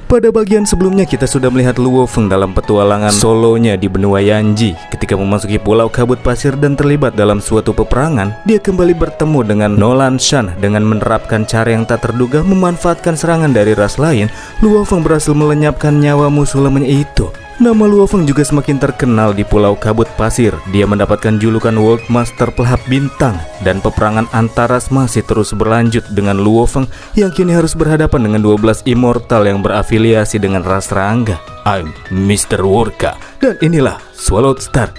Pada bagian sebelumnya kita sudah melihat Luo Feng dalam petualangan solonya di benua Yanji. Ketika memasuki pulau kabut pasir dan terlibat dalam suatu peperangan, dia kembali bertemu dengan Nolan Shan. Dengan menerapkan cara yang tak terduga memanfaatkan serangan dari ras lain, Luo Feng berhasil melenyapkan nyawa musuh lemahnya itu. Nama Luo Feng juga semakin terkenal di pulau kabut pasir. Dia mendapatkan julukan World Master Pelahap Bintang. Dan peperangan antaras masih terus berlanjut dengan Luo Feng yang kini harus berhadapan dengan 12 immortal yang berafiliasi dengan ras serangga. I'm Mr. Worka, dan inilah Swallowed Star.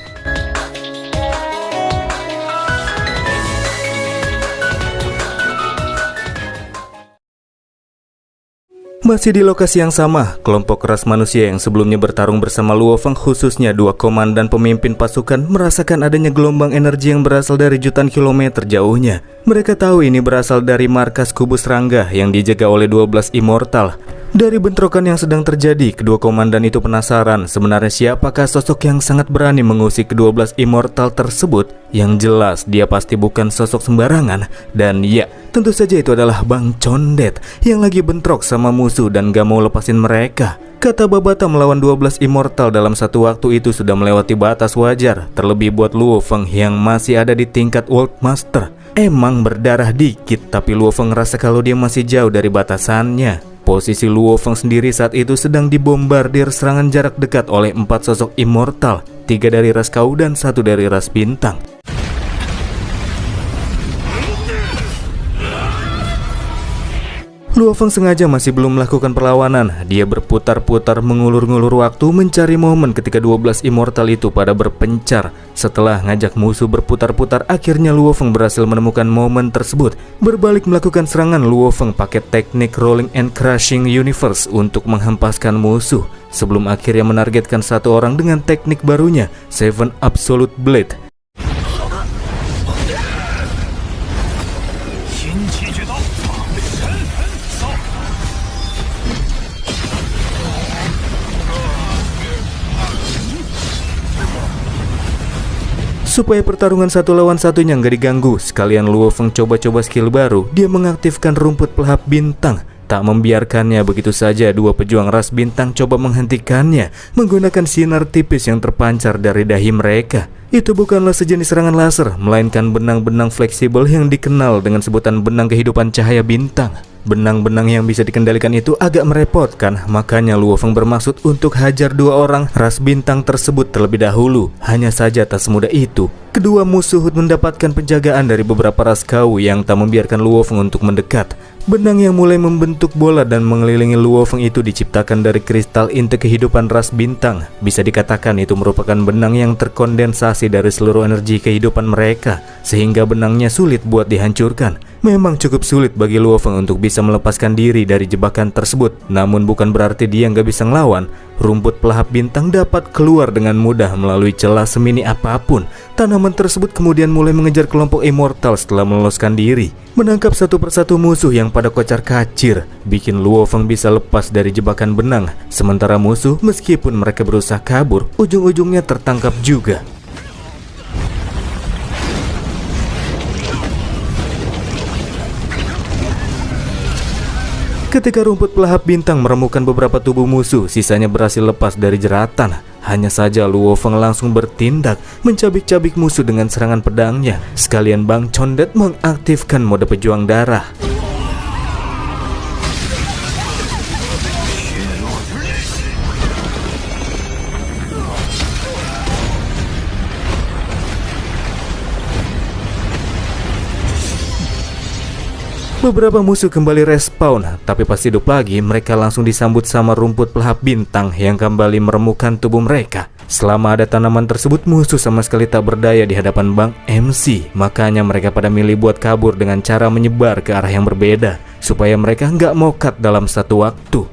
Masih di lokasi yang sama, kelompok ras manusia yang sebelumnya bertarung bersama Luo Feng, khususnya dua komandan pemimpin pasukan, merasakan adanya gelombang energi yang berasal dari jutaan kilometer jauhnya. Mereka tahu ini berasal dari markas kubus serangga yang dijaga oleh 12 immortal. Dari bentrokan yang sedang terjadi, kedua komandan itu penasaran sebenarnya siapakah sosok yang sangat berani mengusik ke-12 immortal tersebut. Yang jelas dia pasti bukan sosok sembarangan. Dan ya, tentu saja itu adalah Bang Condet yang lagi bentrok sama musuh dan gak mau lepasin mereka. Kata Babata, melawan 12 immortal dalam satu waktu itu sudah melewati batas wajar. Terlebih buat Luo Feng yang masih ada di tingkat World Master. Emang berdarah dikit, tapi Luo Feng ngerasa kalau dia masih jauh dari batasannya. Posisi Luo Feng sendiri saat itu sedang dibombardir serangan jarak dekat oleh 4 sosok immortal, 3 dari ras Kau dan 1 dari ras Bintang. Luo Feng sengaja masih belum melakukan perlawanan. Dia berputar-putar mengulur-ngulur waktu mencari momen ketika 12 immortal itu pada berpencar. Setelah ngajak musuh berputar-putar, akhirnya Luo Feng berhasil menemukan momen tersebut. Berbalik melakukan serangan, Luo Feng pakai teknik Rolling and Crushing Universe untuk menghempaskan musuh, sebelum akhirnya menargetkan satu orang dengan teknik barunya, Seven Absolute Blade. Supaya pertarungan satu lawan satunya nggak diganggu, sekalian Luo Feng coba-coba skill baru. Dia mengaktifkan rumput pelahap bintang. Tak membiarkannya begitu saja, dua pejuang ras bintang coba menghentikannya menggunakan sinar tipis yang terpancar dari dahi mereka. Itu bukanlah sejenis serangan laser, melainkan benang-benang fleksibel yang dikenal dengan sebutan benang kehidupan cahaya bintang. Benang-benang yang bisa dikendalikan itu agak merepotkan, makanya Luo Feng bermaksud untuk hajar dua orang ras bintang tersebut terlebih dahulu. Hanya saja tak semudah itu. Kedua musuh mendapatkan penjagaan dari beberapa ras Kau yang tak membiarkan Luo Feng untuk mendekat. Benang yang mulai membentuk bola dan mengelilingi Luo Feng itu diciptakan dari kristal inti kehidupan ras bintang. Bisa dikatakan itu merupakan benang yang terkondensasi dari seluruh energi kehidupan mereka, sehingga benangnya sulit buat dihancurkan. Memang cukup sulit bagi Luo Feng untuk bisa melepaskan diri dari jebakan tersebut. Namun bukan berarti dia nggak bisa ngelawan. Rumput pelahap bintang dapat keluar dengan mudah melalui celah semini apapun. Tanaman tersebut kemudian mulai mengejar kelompok immortal setelah meloloskan diri. Menangkap satu persatu musuh yang pada kocar kacir, bikin Luo Feng bisa lepas dari jebakan benang. Sementara musuh, meskipun mereka berusaha kabur, ujung-ujungnya tertangkap juga. Ketika rumput pelahap bintang meremukan beberapa tubuh musuh, sisanya berhasil lepas dari jeratan. Hanya saja Luo Feng langsung bertindak, mencabik-cabik musuh dengan serangan pedangnya. Sekalian Bang Condet mengaktifkan mode pejuang darah. Beberapa musuh kembali respawn, tapi pas hidup lagi mereka langsung disambut sama rumput pelahap bintang yang kembali meremukan tubuh mereka. Selama ada tanaman tersebut, musuh sama sekali tak berdaya di hadapan Bang MC. Makanya mereka pada milih buat kabur dengan cara menyebar ke arah yang berbeda, supaya mereka nggak mokat dalam satu waktu.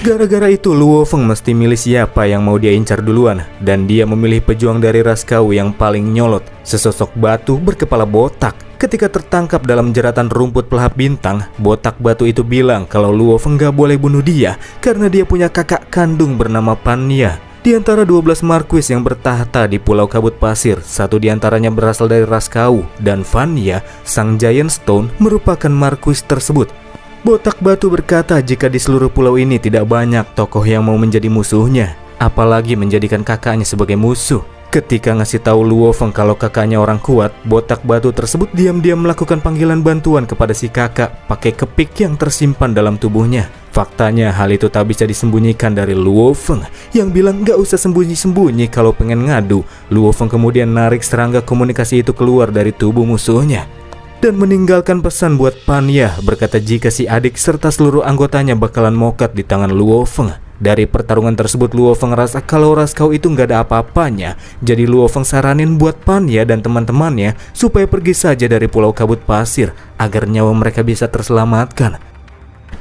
Gara-gara itu Luo Feng mesti milih siapa yang mau dia incar duluan. Dan dia memilih pejuang dari ras Kau yang paling nyolot, sesosok batu berkepala botak. Ketika tertangkap dalam jeratan rumput pelahap bintang, botak batu itu bilang kalau Luo Feng gak boleh bunuh dia karena dia punya kakak kandung bernama Panya. Di antara 12 marquis yang bertahta di Pulau Kabut Pasir, satu di antaranya berasal dari ras Kau, dan Vanya, sang Giant Stone, merupakan marquis tersebut. Botak Batu berkata jika di seluruh pulau ini tidak banyak tokoh yang mau menjadi musuhnya, apalagi menjadikan kakaknya sebagai musuh. Ketika ngasih tahu Luo Feng kalau kakaknya orang kuat, Botak Batu tersebut diam-diam melakukan panggilan bantuan kepada si kakak pakai kepik yang tersimpan dalam tubuhnya. Faktanya hal itu tak bisa disembunyikan dari Luo Feng yang bilang gak usah sembunyi-sembunyi kalau pengen ngadu. Luo Feng kemudian narik serangga komunikasi itu keluar dari tubuh musuhnya dan meninggalkan pesan buat Panya, berkata jika si adik serta seluruh anggotanya bakalan mokat di tangan Luo Feng. Dari pertarungan tersebut Luo Feng rasa kalau ras Kau itu nggak ada apa-apanya. Jadi Luo Feng saranin buat Panya dan teman-temannya supaya pergi saja dari Pulau Kabut Pasir agar nyawa mereka bisa terselamatkan.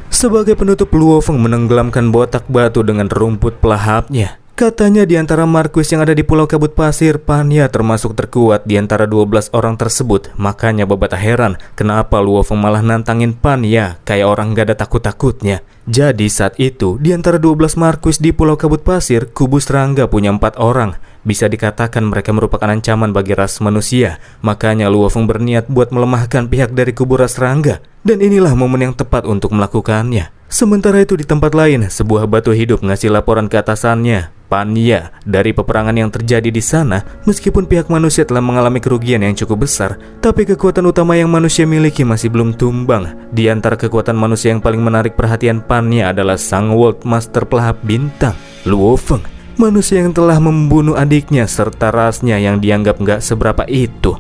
Sebagai penutup, Luo Feng menenggelamkan Botak Batu dengan rumput pelahapnya. Katanya di antara marquis yang ada di Pulau Kabut Pasir, Panya termasuk terkuat di antara 12 orang tersebut. Makanya Baba tak heran kenapa Luo Feng malah nantangin Panya kayak orang gak ada takut-takutnya. Jadi saat itu di antara 12 marquis di Pulau Kabut Pasir, kubu serangga punya 4 orang. Bisa dikatakan mereka merupakan ancaman bagi ras manusia. Makanya Luo Feng berniat buat melemahkan pihak dari kubu ras serangga. Dan inilah momen yang tepat untuk melakukannya. Sementara itu di tempat lain, sebuah batu hidup ngasih laporan ke atasannya, Panya, dari peperangan yang terjadi di sana, meskipun pihak manusia telah mengalami kerugian yang cukup besar, tapi kekuatan utama yang manusia miliki masih belum tumbang. Di antara kekuatan manusia yang paling menarik perhatian Panya adalah sang World Master pelahap bintang, Luo Feng, manusia yang telah membunuh adiknya serta rasnya yang dianggap gak seberapa itu.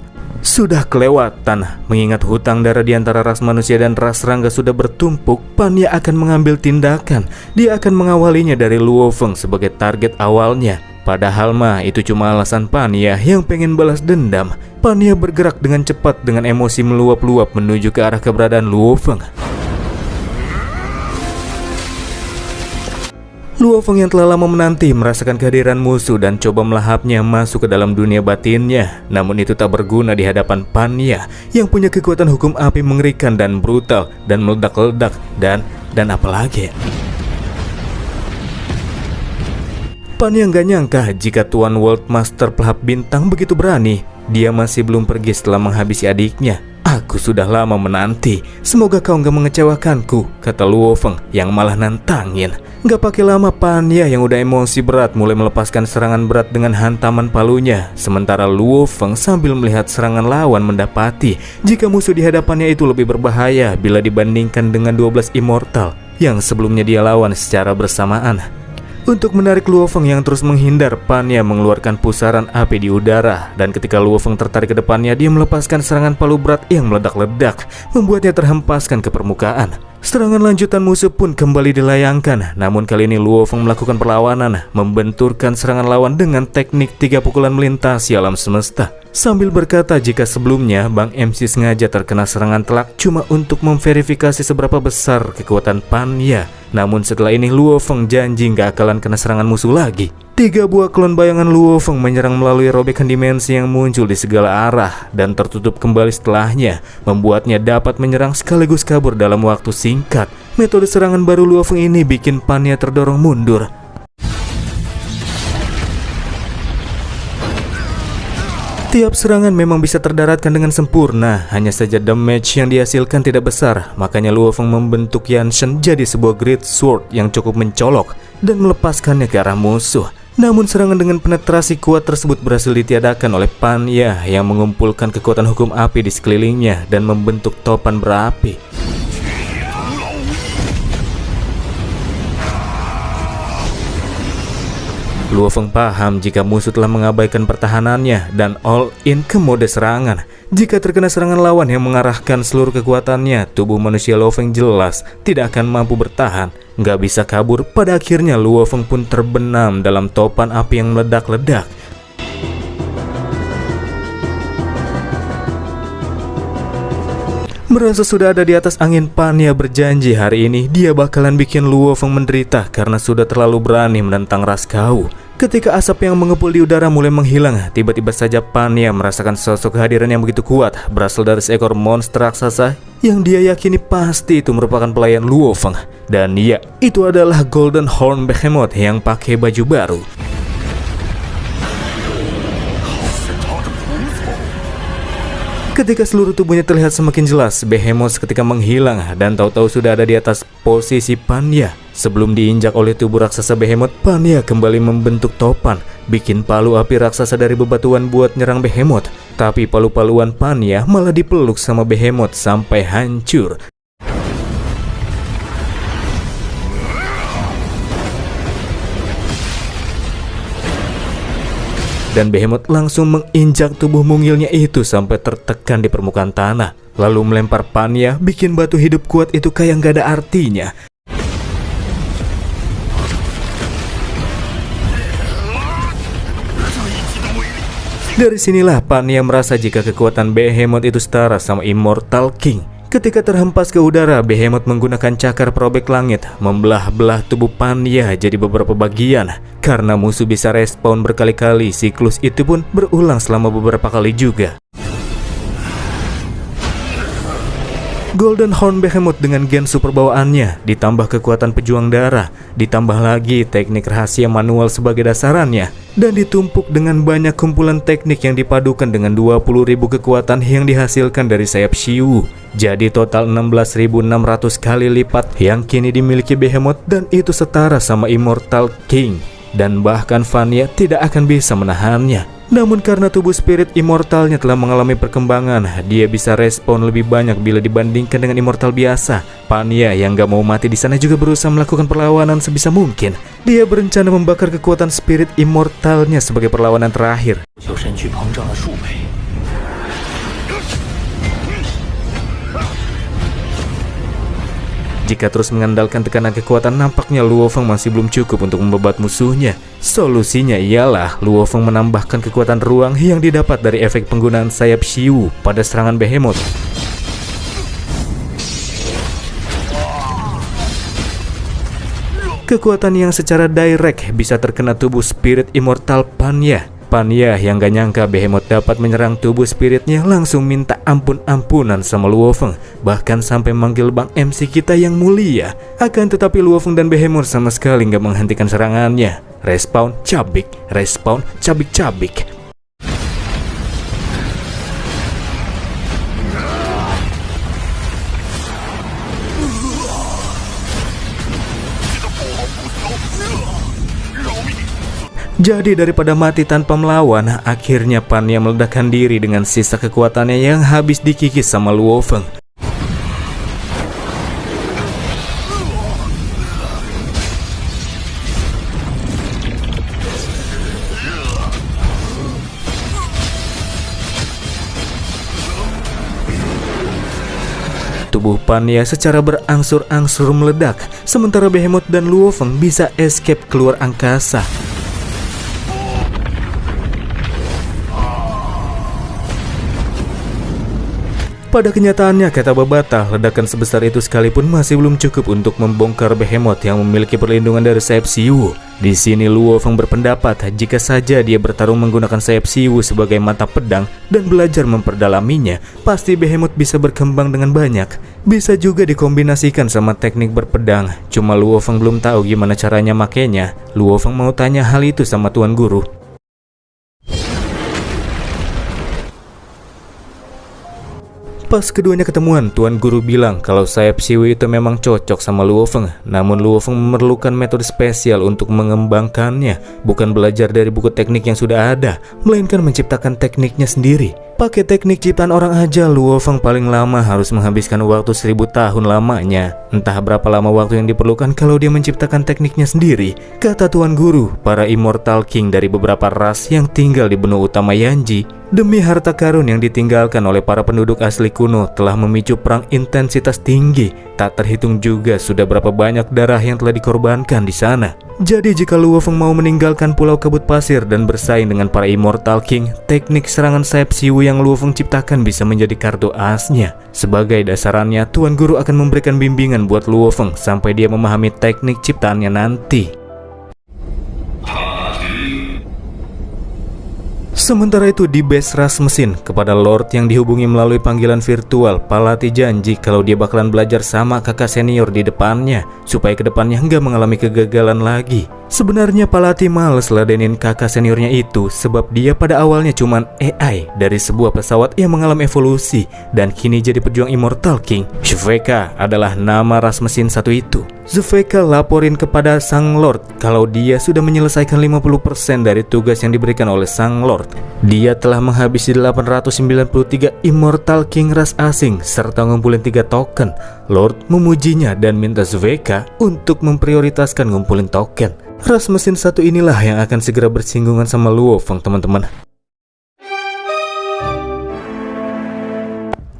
Sudah kelewatan, mengingat hutang darah di antara ras manusia dan ras serangga sudah bertumpuk, Panya akan mengambil tindakan. Dia akan mengawalinya dari Luo Feng sebagai target awalnya. Padahal mah itu cuma alasan Panya yang pengen balas dendam. Panya bergerak dengan cepat dengan emosi meluap-luap menuju ke arah keberadaan Luo Feng. Luo Feng yang telah lama menanti merasakan kehadiran musuh dan coba melahapnya masuk ke dalam dunia batinnya. Namun itu tak berguna di hadapan Panya yang punya kekuatan hukum api mengerikan dan brutal dan meledak-ledak dan apalagi. Panya nggak nyangka jika Tuan World Master pelahap bintang begitu berani. Dia masih belum pergi setelah menghabisi adiknya. Aku sudah lama menanti. Semoga kau nggak mengecewakanku, kata Luo Feng yang malah nantangin. Gak pakai lama Panya yang udah emosi berat mulai melepaskan serangan berat dengan hantaman palunya. Sementara Luo Feng sambil melihat serangan lawan mendapati jika musuh di hadapannya itu lebih berbahaya bila dibandingkan dengan 12 immortal yang sebelumnya dia lawan secara bersamaan. Untuk menarik Luo Feng yang terus menghindar, Panya mengeluarkan pusaran api di udara. Dan ketika Luo Feng tertarik ke depannya, dia melepaskan serangan palu berat yang meledak-ledak, membuatnya terhempaskan ke permukaan. Serangan lanjutan musuh pun kembali dilayangkan. Namun kali ini Luo Feng melakukan perlawanan, membenturkan serangan lawan dengan teknik 3 pukulan melintasi alam semesta. Sambil berkata jika sebelumnya Bang MC sengaja terkena serangan telak cuma untuk memverifikasi seberapa besar kekuatan Panya. Namun setelah ini Luo Feng janji gak akalan kena serangan musuh lagi. 3 buah klon bayangan Luo Feng menyerang melalui robekan dimensi yang muncul di segala arah dan tertutup kembali setelahnya, membuatnya dapat menyerang sekaligus kabur dalam waktu singkat. Metode serangan baru Luo Feng ini bikin Panya terdorong mundur. Tiap serangan memang bisa terdaratkan dengan sempurna, hanya saja damage yang dihasilkan tidak besar. Makanya Luo Feng membentuk Yanshen jadi sebuah Great Sword yang cukup mencolok dan melepaskannya ke arah musuh. Namun serangan dengan penetrasi kuat tersebut berhasil ditiadakan oleh Panya yang mengumpulkan kekuatan hukum api di sekelilingnya dan membentuk topan berapi. Luo Feng paham jika musuh telah mengabaikan pertahanannya dan all in ke mode serangan. Jika terkena serangan lawan yang mengarahkan seluruh kekuatannya, tubuh manusia Luo Feng jelas tidak akan mampu bertahan, nggak bisa kabur. Pada akhirnya Luo Feng pun terbenam dalam topan api yang meledak-ledak. Merasa sudah ada di atas angin, Panya berjanji hari ini dia bakalan bikin Luo Feng menderita karena sudah terlalu berani menentang ras Kau. Ketika asap yang mengepul di udara mulai menghilang, tiba-tiba saja Panya merasakan sosok kehadiran yang begitu kuat berasal dari seekor monster raksasa yang dia yakini pasti itu merupakan pelayan Luo Feng. Dan ya, itu adalah Golden Horn Behemoth yang pakai baju baru. Ketika seluruh tubuhnya terlihat semakin jelas, Behemoth ketika menghilang dan tahu-tahu sudah ada di atas posisi Panya. Sebelum diinjak oleh tubuh raksasa Behemoth, Panya kembali membentuk topan, bikin palu api raksasa dari bebatuan buat nyerang Behemoth. Tapi palu-paluan Panya malah dipeluk sama Behemoth sampai hancur. Dan Behemoth langsung menginjak tubuh mungilnya itu sampai tertekan di permukaan tanah. Lalu melempar Panya, bikin batu hidup kuat itu kayak gak ada artinya. Dari sinilah Panya merasa jika kekuatan Behemoth itu setara sama Immortal King. Ketika terhempas ke udara, Behemoth menggunakan cakar perobek langit, membelah-belah tubuh Panya jadi beberapa bagian. Karena musuh bisa respawn berkali-kali, siklus itu pun berulang selama beberapa kali juga. Golden Horn Behemoth dengan gen super bawaannya, ditambah kekuatan pejuang darah, ditambah lagi teknik rahasia manual sebagai dasarannya, dan ditumpuk dengan banyak kumpulan teknik yang dipadukan dengan 20.000 kekuatan yang dihasilkan dari sayap Shiwu. Jadi total 16.600 kali lipat yang kini dimiliki Behemoth, dan itu setara sama Immortal King. Dan bahkan Vanya tidak akan bisa menahannya. Namun karena tubuh spirit immortalnya telah mengalami perkembangan, dia bisa respon lebih banyak bila dibandingkan dengan immortal biasa. Vanya yang gak mau mati di sana juga berusaha melakukan perlawanan sebisa mungkin. Dia berencana membakar kekuatan spirit immortalnya sebagai perlawanan terakhir. Jika terus mengandalkan tekanan kekuatan, nampaknya Luo Feng masih belum cukup untuk membebat musuhnya. Solusinya ialah Luo Feng menambahkan kekuatan ruang yang didapat dari efek penggunaan sayap Shiwu pada serangan Behemoth. Kekuatan yang secara direct bisa terkena tubuh spirit immortal Panya. Panya yang gak nyangka Behemoth dapat menyerang tubuh spiritnya langsung minta ampun-ampunan sama Luo Feng, bahkan sampai manggil Bang MC kita yang mulia. Akan tetapi Luo Feng dan Behemoth sama sekali gak menghentikan serangannya. Respawn, cabik, respawn, cabik-cabik. Jadi daripada mati tanpa melawan, akhirnya Panya meledakkan diri dengan sisa kekuatannya yang habis dikikis sama Luo Feng. Tubuh Panya secara berangsur-angsur meledak, sementara Behemoth dan Luo Feng bisa escape keluar angkasa. Pada kenyataannya, kata Babata, ledakan sebesar itu sekalipun masih belum cukup untuk membongkar Behemoth yang memiliki perlindungan dari sayap Shiwu. Di sini Luo Feng berpendapat jika saja dia bertarung menggunakan sayap Shiwu sebagai mata pedang dan belajar memperdalaminya, pasti Behemoth bisa berkembang dengan banyak. Bisa juga dikombinasikan sama teknik berpedang. Cuma Luo Feng belum tahu gimana caranya makainya. Luo Feng mau tanya hal itu sama Tuan Guru. Pas keduanya ketemuan, Tuan Guru bilang kalau sayap Shiwu itu memang cocok sama Luo Feng. Namun Luo Feng memerlukan metode spesial untuk mengembangkannya. Bukan belajar dari buku teknik yang sudah ada, melainkan menciptakan tekniknya sendiri. Pakai teknik ciptaan orang aja, Luo Feng paling lama harus menghabiskan waktu 1000 tahun lamanya. Entah berapa lama waktu yang diperlukan kalau dia menciptakan tekniknya sendiri. Kata Tuan Guru, para Immortal King dari beberapa ras yang tinggal di benua utama Yanji, demi harta karun yang ditinggalkan oleh para penduduk asli kuno, telah memicu perang intensitas tinggi. Tak terhitung juga sudah berapa banyak darah yang telah dikorbankan di sana. Jadi jika Luo Feng mau meninggalkan Pulau Kabut Pasir dan bersaing dengan para Immortal King, teknik serangan sayap Shiwu yang Luo Feng ciptakan bisa menjadi kartu asnya. Sebagai dasarannya, Tuan Guru akan memberikan bimbingan buat Luo Feng sampai dia memahami teknik ciptaannya nanti. Sementara itu di base Rasmussen, kepada Lord yang dihubungi melalui panggilan virtual, Palati janji kalau dia bakalan belajar sama kakak senior di depannya supaya kedepannya nggak mengalami kegagalan lagi. Sebenarnya Palati males ladenin kakak seniornya itu sebab dia pada awalnya cuman AI dari sebuah pesawat yang mengalami evolusi dan kini jadi pejuang Immortal King. Zveka adalah nama Rasmussen satu itu. Zveka laporin kepada Sang Lord kalau dia sudah menyelesaikan 50% dari tugas yang diberikan oleh Sang Lord. Dia telah menghabisi 893 Immortal King ras asing serta ngumpulin 3 token. Lord memujinya dan minta Zveka untuk memprioritaskan ngumpulin token. Rasmussen satu inilah yang akan segera bersinggungan sama Luo Feng, teman-teman.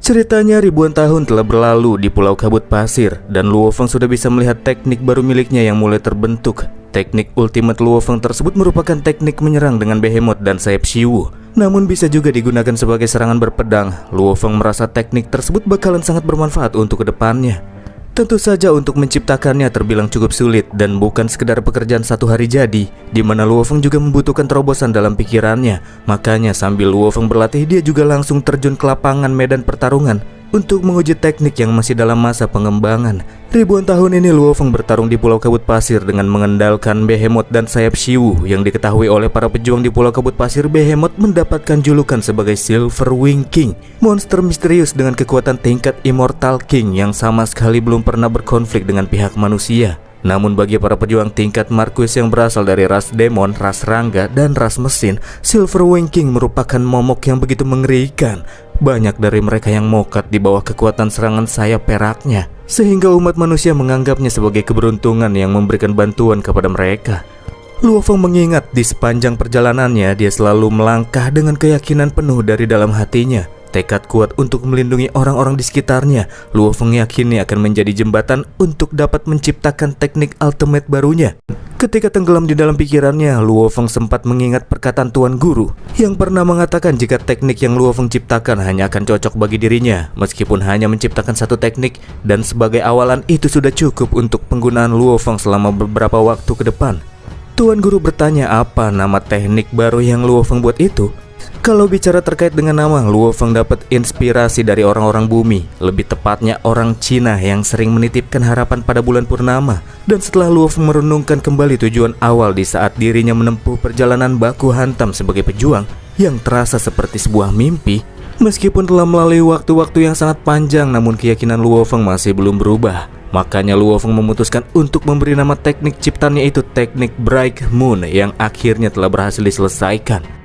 Ceritanya ribuan tahun telah berlalu di Pulau Kabut Pasir dan Luo Feng sudah bisa melihat teknik baru miliknya yang mulai terbentuk. Teknik Ultimate Luo Feng tersebut merupakan teknik menyerang dengan Behemoth dan sayap Shiwu. Namun bisa juga digunakan sebagai serangan berpedang. Luo Feng merasa teknik tersebut bakalan sangat bermanfaat untuk kedepannya. Tentu saja untuk menciptakannya terbilang cukup sulit dan bukan sekedar pekerjaan satu hari jadi, di mana Luo Feng juga membutuhkan terobosan dalam pikirannya. Makanya sambil Luo Feng berlatih, dia juga langsung terjun ke lapangan medan pertarungan untuk menguji teknik yang masih dalam masa pengembangan. Ribuan tahun ini Luo Feng bertarung di Pulau Kabut Pasir dengan mengandalkan Behemoth dan sayap Shiwu. Yang diketahui oleh para pejuang di Pulau Kabut Pasir, Behemoth mendapatkan julukan sebagai Silver Wing King, monster misterius dengan kekuatan tingkat Immortal King yang sama sekali belum pernah berkonflik dengan pihak manusia. Namun bagi para pejuang tingkat Marquis yang berasal dari ras Demon, ras Rangga, dan ras Mesin, Silver Wing King merupakan momok yang begitu mengerikan. Banyak dari mereka yang mokat di bawah kekuatan serangan sayap peraknya, sehingga umat manusia menganggapnya sebagai keberuntungan yang memberikan bantuan kepada mereka. Luo Feng mengingat di sepanjang perjalanannya dia selalu melangkah dengan keyakinan penuh dari dalam hatinya. Tekad kuat untuk melindungi orang-orang di sekitarnya, Luo Feng yakini akan menjadi jembatan untuk dapat menciptakan teknik ultimate barunya. Ketika tenggelam di dalam pikirannya, Luo Feng sempat mengingat perkataan Tuan Guru yang pernah mengatakan jika teknik yang Luo Feng ciptakan hanya akan cocok bagi dirinya, meskipun hanya menciptakan satu teknik dan sebagai awalan itu sudah cukup untuk penggunaan Luo Feng selama beberapa waktu ke depan. Tuan Guru bertanya apa nama teknik baru yang Luo Feng buat itu. Kalau bicara terkait dengan nama, Luo Feng dapat inspirasi dari orang-orang bumi, lebih tepatnya orang Cina yang sering menitipkan harapan pada bulan purnama. Dan setelah Luo Feng merenungkan kembali tujuan awal di saat dirinya menempuh perjalanan baku hantam sebagai pejuang yang terasa seperti sebuah mimpi, meskipun telah melalui waktu-waktu yang sangat panjang, namun keyakinan Luo Feng masih belum berubah. Makanya Luo Feng memutuskan untuk memberi nama teknik ciptaannya itu teknik Bright Moon yang akhirnya telah berhasil diselesaikan.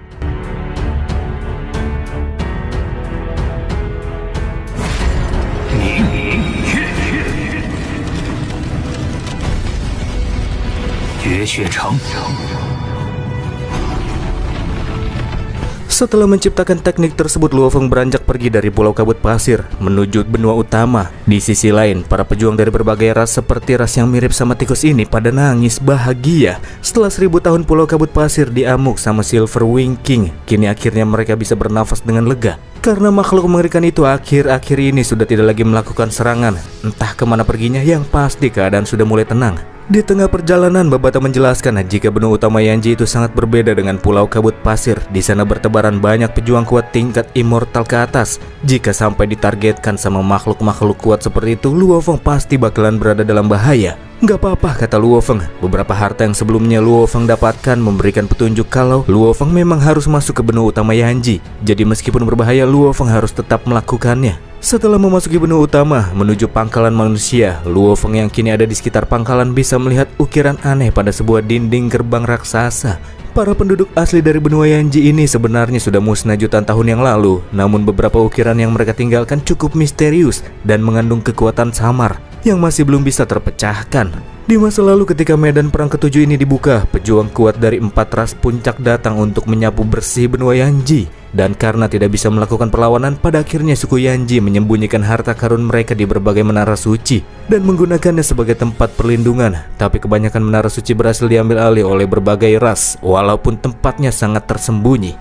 Setelah menciptakan teknik tersebut, Luo Feng beranjak pergi dari Pulau Kabut Pasir menuju benua utama. Di sisi lain, para pejuang dari berbagai ras seperti ras yang mirip sama tikus ini pada nangis bahagia. Setelah 1000 tahun Pulau Kabut Pasir diamuk sama Silver Wing King, kini akhirnya mereka bisa bernafas dengan lega. Karena makhluk mengerikan itu akhir-akhir ini sudah tidak lagi melakukan serangan. Entah kemana perginya, yang pasti keadaan sudah mulai tenang. Di tengah perjalanan, Babata menjelaskan jika benua utama Yanji itu sangat berbeda dengan Pulau Kabut Pasir. Di sana bertebaran banyak pejuang kuat tingkat immortal ke atas. Jika sampai ditargetkan sama makhluk-makhluk kuat seperti itu, Luo Feng pasti bakalan berada dalam bahaya. Gak apa-apa, kata Luo Feng. Beberapa harta yang sebelumnya Luo Feng dapatkan memberikan petunjuk kalau Luo Feng memang harus masuk ke benua utama Yanji. Jadi meskipun berbahaya, Luo Feng harus tetap melakukannya. Setelah memasuki benua utama menuju pangkalan manusia, Luo Feng yang kini ada di sekitar pangkalan bisa melihat ukiran aneh pada sebuah dinding gerbang raksasa. Para penduduk asli dari benua Yanji ini sebenarnya sudah musnah jutaan tahun yang lalu, namun beberapa ukiran yang mereka tinggalkan cukup misterius dan mengandung kekuatan samar yang masih belum bisa terpecahkan. Di masa lalu ketika medan perang ke-7 ini dibuka, pejuang kuat dari 4 ras puncak datang untuk menyapu bersih benua Yanji. Dan karena tidak bisa melakukan perlawanan, pada akhirnya suku Yanji menyembunyikan harta karun mereka di berbagai menara suci dan menggunakannya sebagai tempat perlindungan. Tapi kebanyakan menara suci berhasil diambil alih oleh berbagai ras, walaupun tempatnya sangat tersembunyi.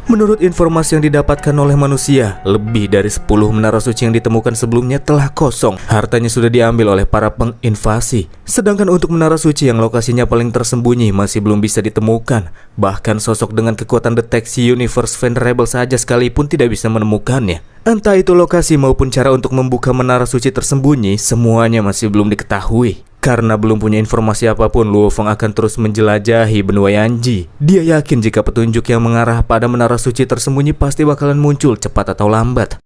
Menurut informasi yang didapatkan oleh manusia, lebih dari 10 menara suci yang ditemukan sebelumnya telah kosong. Hartanya sudah diambil oleh para penginvasi. Sedangkan untuk menara suci yang lokasinya paling tersembunyi masih belum bisa ditemukan. Bahkan sosok dengan kekuatan deteksi universe venerable saja sekalipun tidak bisa menemukannya. Entah itu lokasi maupun cara untuk membuka menara suci tersembunyi, semuanya masih belum diketahui. Karena belum punya informasi apapun, Luo Feng akan terus menjelajahi benua Yanji. Dia yakin jika petunjuk yang mengarah pada menara suci tersembunyi pasti bakalan muncul cepat atau lambat.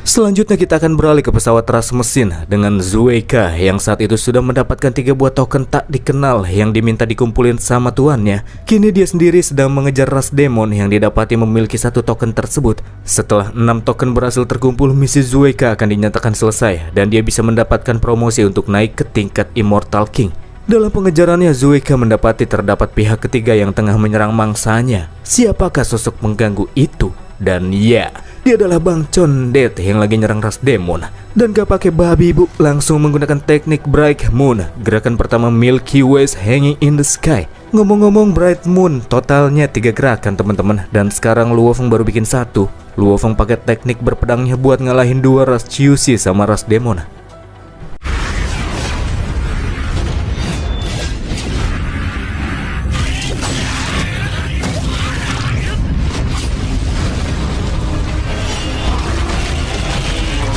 Selanjutnya kita akan beralih ke pesawat ras mesin dengan Zueika yang saat itu sudah mendapatkan 3 buah token tak dikenal yang diminta dikumpulin sama tuannya. Kini dia sendiri sedang mengejar ras demon yang didapati memiliki 1 token tersebut. Setelah 6 token berhasil terkumpul, misi Zueika akan dinyatakan selesai dan dia bisa mendapatkan promosi untuk naik ke tingkat Immortal King. Dalam pengejarannya, Zueika mendapati terdapat pihak ketiga yang tengah menyerang mangsanya. Siapakah sosok mengganggu itu? Dan ya, dia adalah Bang Condet yang lagi nyerang ras demon. Dan gak pakai babi bu, langsung menggunakan teknik Bright Moon. Gerakan pertama Milky Ways Hanging in the Sky. Ngomong-ngomong Bright Moon, totalnya 3 gerakan teman-teman. Dan sekarang Luo Feng baru bikin 1. Luo Feng pakai teknik berpedangnya buat ngalahin 2 ras Chiusi sama ras demon.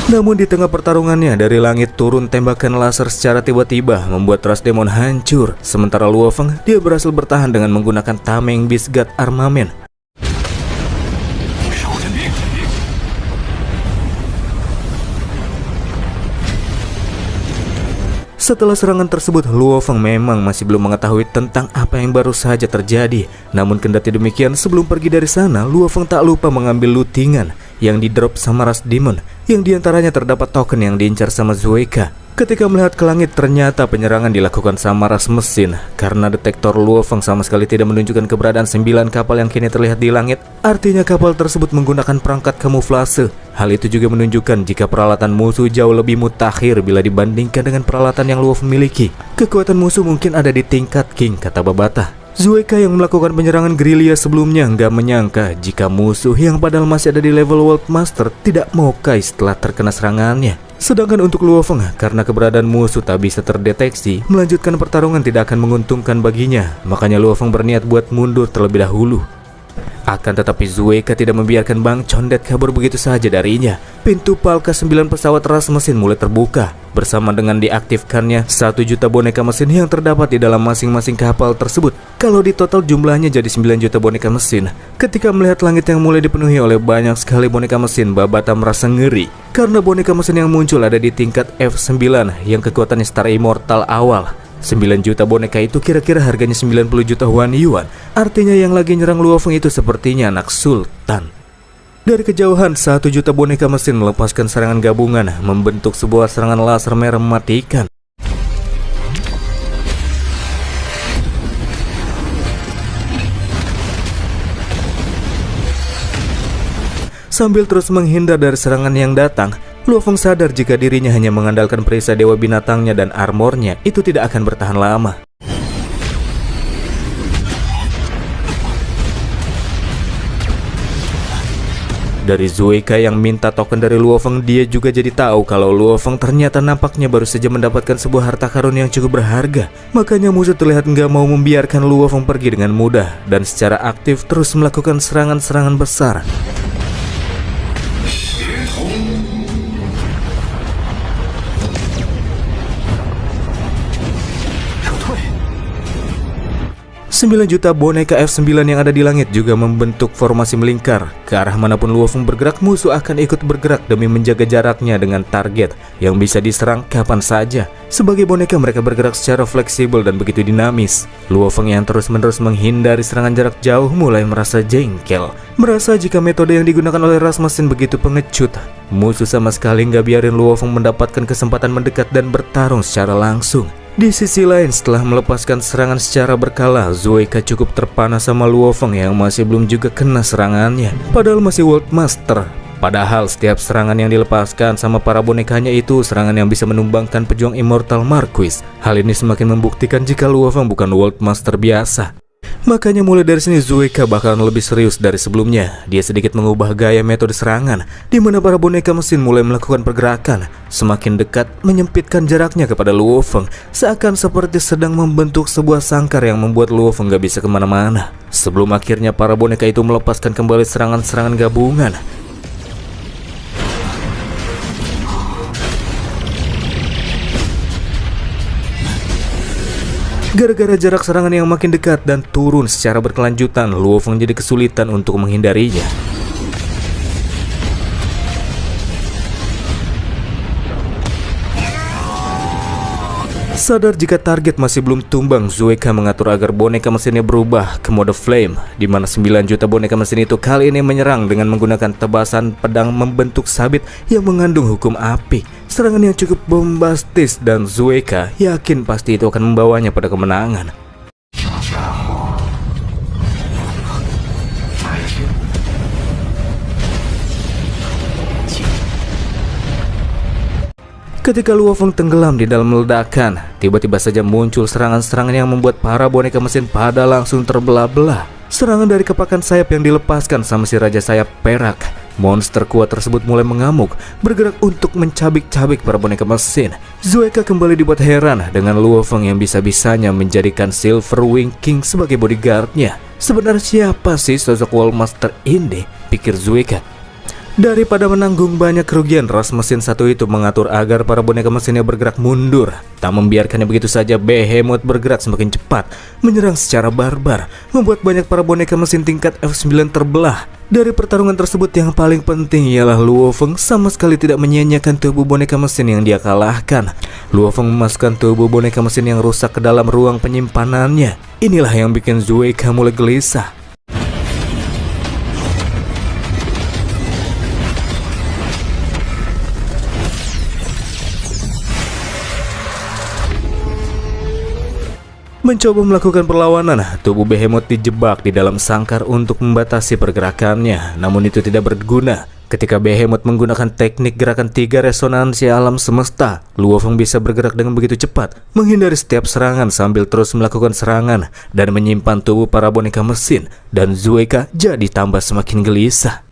Namun di tengah pertarungannya, dari langit turun tembakan laser secara tiba-tiba membuat ras demon hancur. Sementara Luo Feng, dia berhasil bertahan dengan menggunakan Tameng Beast God Armament. Setelah serangan tersebut, Luo Feng memang masih belum mengetahui tentang apa yang baru saja terjadi. Namun kendati demikian, sebelum pergi dari sana, Luo Feng tak lupa mengambil lootingan yang di-drop sama ras demon, yang diantaranya terdapat token yang diincar sama Zueika. Ketika melihat ke langit, ternyata penyerangan dilakukan sama ras mesin. Karena detektor Luo Feng sama sekali tidak menunjukkan keberadaan 9 kapal yang kini terlihat di langit, artinya kapal tersebut menggunakan perangkat kamuflase. Hal itu juga menunjukkan jika peralatan musuh jauh lebih mutakhir bila dibandingkan dengan peralatan yang Luo Feng miliki. Kekuatan musuh mungkin ada di tingkat King, kata Babata. Zueika yang melakukan penyerangan gerilya sebelumnya nggak menyangka jika musuh yang padahal masih ada di level World Master tidak mokai setelah terkena serangannya. Sedangkan untuk Luo Feng, karena keberadaan musuh tak bisa terdeteksi, melanjutkan pertarungan tidak akan menguntungkan baginya. Makanya Luo Feng berniat buat mundur terlebih dahulu. Akan tetapi Zueika tidak membiarkan Bang Condet kabur begitu saja darinya. Pintu palka 9 pesawat ras mesin mulai terbuka. Bersama dengan diaktifkannya 1 juta boneka mesin yang terdapat di dalam masing-masing kapal tersebut. Kalau di total jumlahnya jadi 9 juta boneka mesin. Ketika melihat langit yang mulai dipenuhi oleh banyak sekali boneka mesin, Babata merasa ngeri. Karena boneka mesin yang muncul ada di tingkat F9 yang kekuatannya setara immortal awal. 9 juta boneka itu kira-kira harganya 90 juta Huan Yuan. Artinya yang lagi nyerang Luo Feng itu sepertinya anak sultan. Dari kejauhan, 1 juta boneka mesin melepaskan serangan gabungan, membentuk sebuah serangan laser merah mematikan. Sambil terus menghindar dari serangan yang datang, Luo Feng sadar jika dirinya hanya mengandalkan perisai dewa binatangnya dan armornya itu tidak akan bertahan lama. Dari Zueika yang minta token dari Luo Feng, dia juga jadi tahu kalau Luo Feng ternyata nampaknya baru saja mendapatkan sebuah harta karun yang cukup berharga. Makanya musuh terlihat nggak mau membiarkan Luo Feng pergi dengan mudah dan secara aktif terus melakukan serangan-serangan besar. Sembilan juta boneka F9 yang ada di langit juga membentuk formasi melingkar. Ke arah manapun Luo Feng bergerak, musuh akan ikut bergerak demi menjaga jaraknya dengan target yang bisa diserang kapan saja. Sebagai boneka mereka bergerak secara fleksibel dan begitu dinamis. Luo Feng yang terus-menerus menghindari serangan jarak jauh mulai merasa jengkel. Merasa jika metode yang digunakan oleh ras mesin begitu pengecut. Musuh sama sekali nggak biarin Luo Feng mendapatkan kesempatan mendekat dan bertarung secara langsung. Di sisi lain, setelah melepaskan serangan secara berkala, Zueika cukup terpana sama Luo Feng yang masih belum juga kena serangannya. Padahal masih World Master. Padahal setiap serangan yang dilepaskan sama para bonekanya itu serangan yang bisa menumbangkan pejuang Immortal Marquis. Hal ini semakin membuktikan jika Luo Feng bukan World Master biasa. Makanya mulai dari sini Zueika bakalan lebih serius dari sebelumnya. Dia sedikit mengubah gaya metode serangan, di mana para boneka mesin mulai melakukan pergerakan semakin dekat, menyempitkan jaraknya kepada Luo Feng, seakan seperti sedang membentuk sebuah sangkar yang membuat Luo Feng gak bisa kemana-mana. Sebelum akhirnya para boneka itu melepaskan kembali serangan-serangan gabungan. Gara-gara jarak serangan yang makin dekat dan turun secara berkelanjutan, Luo Feng jadi kesulitan untuk menghindarinya. Sadar jika target masih belum tumbang, Zueika mengatur agar boneka mesinnya berubah ke mode flame, di mana 9 juta boneka mesin itu kali ini menyerang dengan menggunakan tebasan pedang membentuk sabit yang mengandung hukum api. Serangan yang cukup bombastis dan Zueika yakin pasti itu akan membawanya pada kemenangan. Ketika Luo Feng tenggelam di dalam ledakan, tiba-tiba saja muncul serangan-serangan yang membuat para boneka mesin pada langsung terbelah-belah. Serangan dari kepakan sayap yang dilepaskan sama si Raja Sayap Perak. Monster kuat tersebut mulai mengamuk, bergerak untuk mencabik-cabik para boneka mesin. Zueika kembali dibuat heran dengan Luo Feng yang bisa-bisanya menjadikan Silver Wing King sebagai bodyguardnya. Sebenarnya siapa sih sosok World Master ini? Pikir Zueika. Daripada menanggung banyak kerugian, ras mesin satu itu mengatur agar para boneka mesinnya bergerak mundur. Tak membiarkannya begitu saja, Behemoth bergerak semakin cepat, menyerang secara barbar, membuat banyak para boneka mesin tingkat F9 terbelah. Dari pertarungan tersebut yang paling penting ialah Luo Feng sama sekali tidak menyia-nyiakan tubuh boneka mesin yang dia kalahkan. Luo Feng memasukkan tubuh boneka mesin yang rusak ke dalam ruang penyimpanannya. Inilah yang bikin Zueika mulai gelisah. Mencoba melakukan perlawanan, tubuh Behemoth dijebak di dalam sangkar untuk membatasi pergerakannya. Namun itu tidak berguna. Ketika Behemoth menggunakan teknik gerakan 3 resonansi alam semesta, Luo Feng bisa bergerak dengan begitu cepat, menghindari setiap serangan sambil terus melakukan serangan dan menyimpan tubuh para boneka mesin. Dan Zueika jadi tambah semakin gelisah.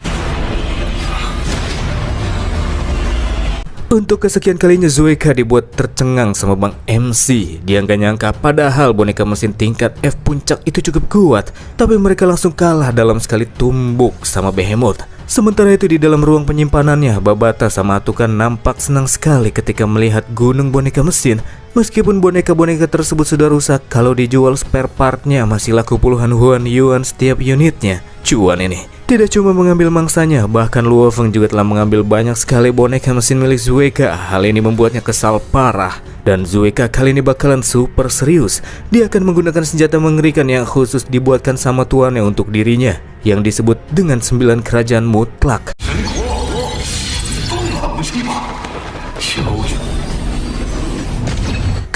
Untuk kesekian kalinya Zueika dibuat tercengang sama Bang MC. Dia nggak nyangka padahal boneka mesin tingkat F puncak itu cukup kuat, tapi mereka langsung kalah dalam sekali tumbuk sama Behemoth. Sementara itu di dalam ruang penyimpanannya, Babata sama Atukan nampak senang sekali ketika melihat gunung boneka mesin. Meskipun boneka-boneka tersebut sudah rusak, kalau dijual spare partnya masih laku puluhan yuan setiap unitnya. Cuan ini tidak cuma mengambil mangsanya, bahkan Luo Feng juga telah mengambil banyak sekali boneka mesin milik Zueika. Hal ini membuatnya kesal parah. Dan Zueika kali ini bakalan super serius. Dia akan menggunakan senjata mengerikan yang khusus dibuatkan sama tuannya untuk dirinya, yang disebut dengan 9 kerajaan mutlak.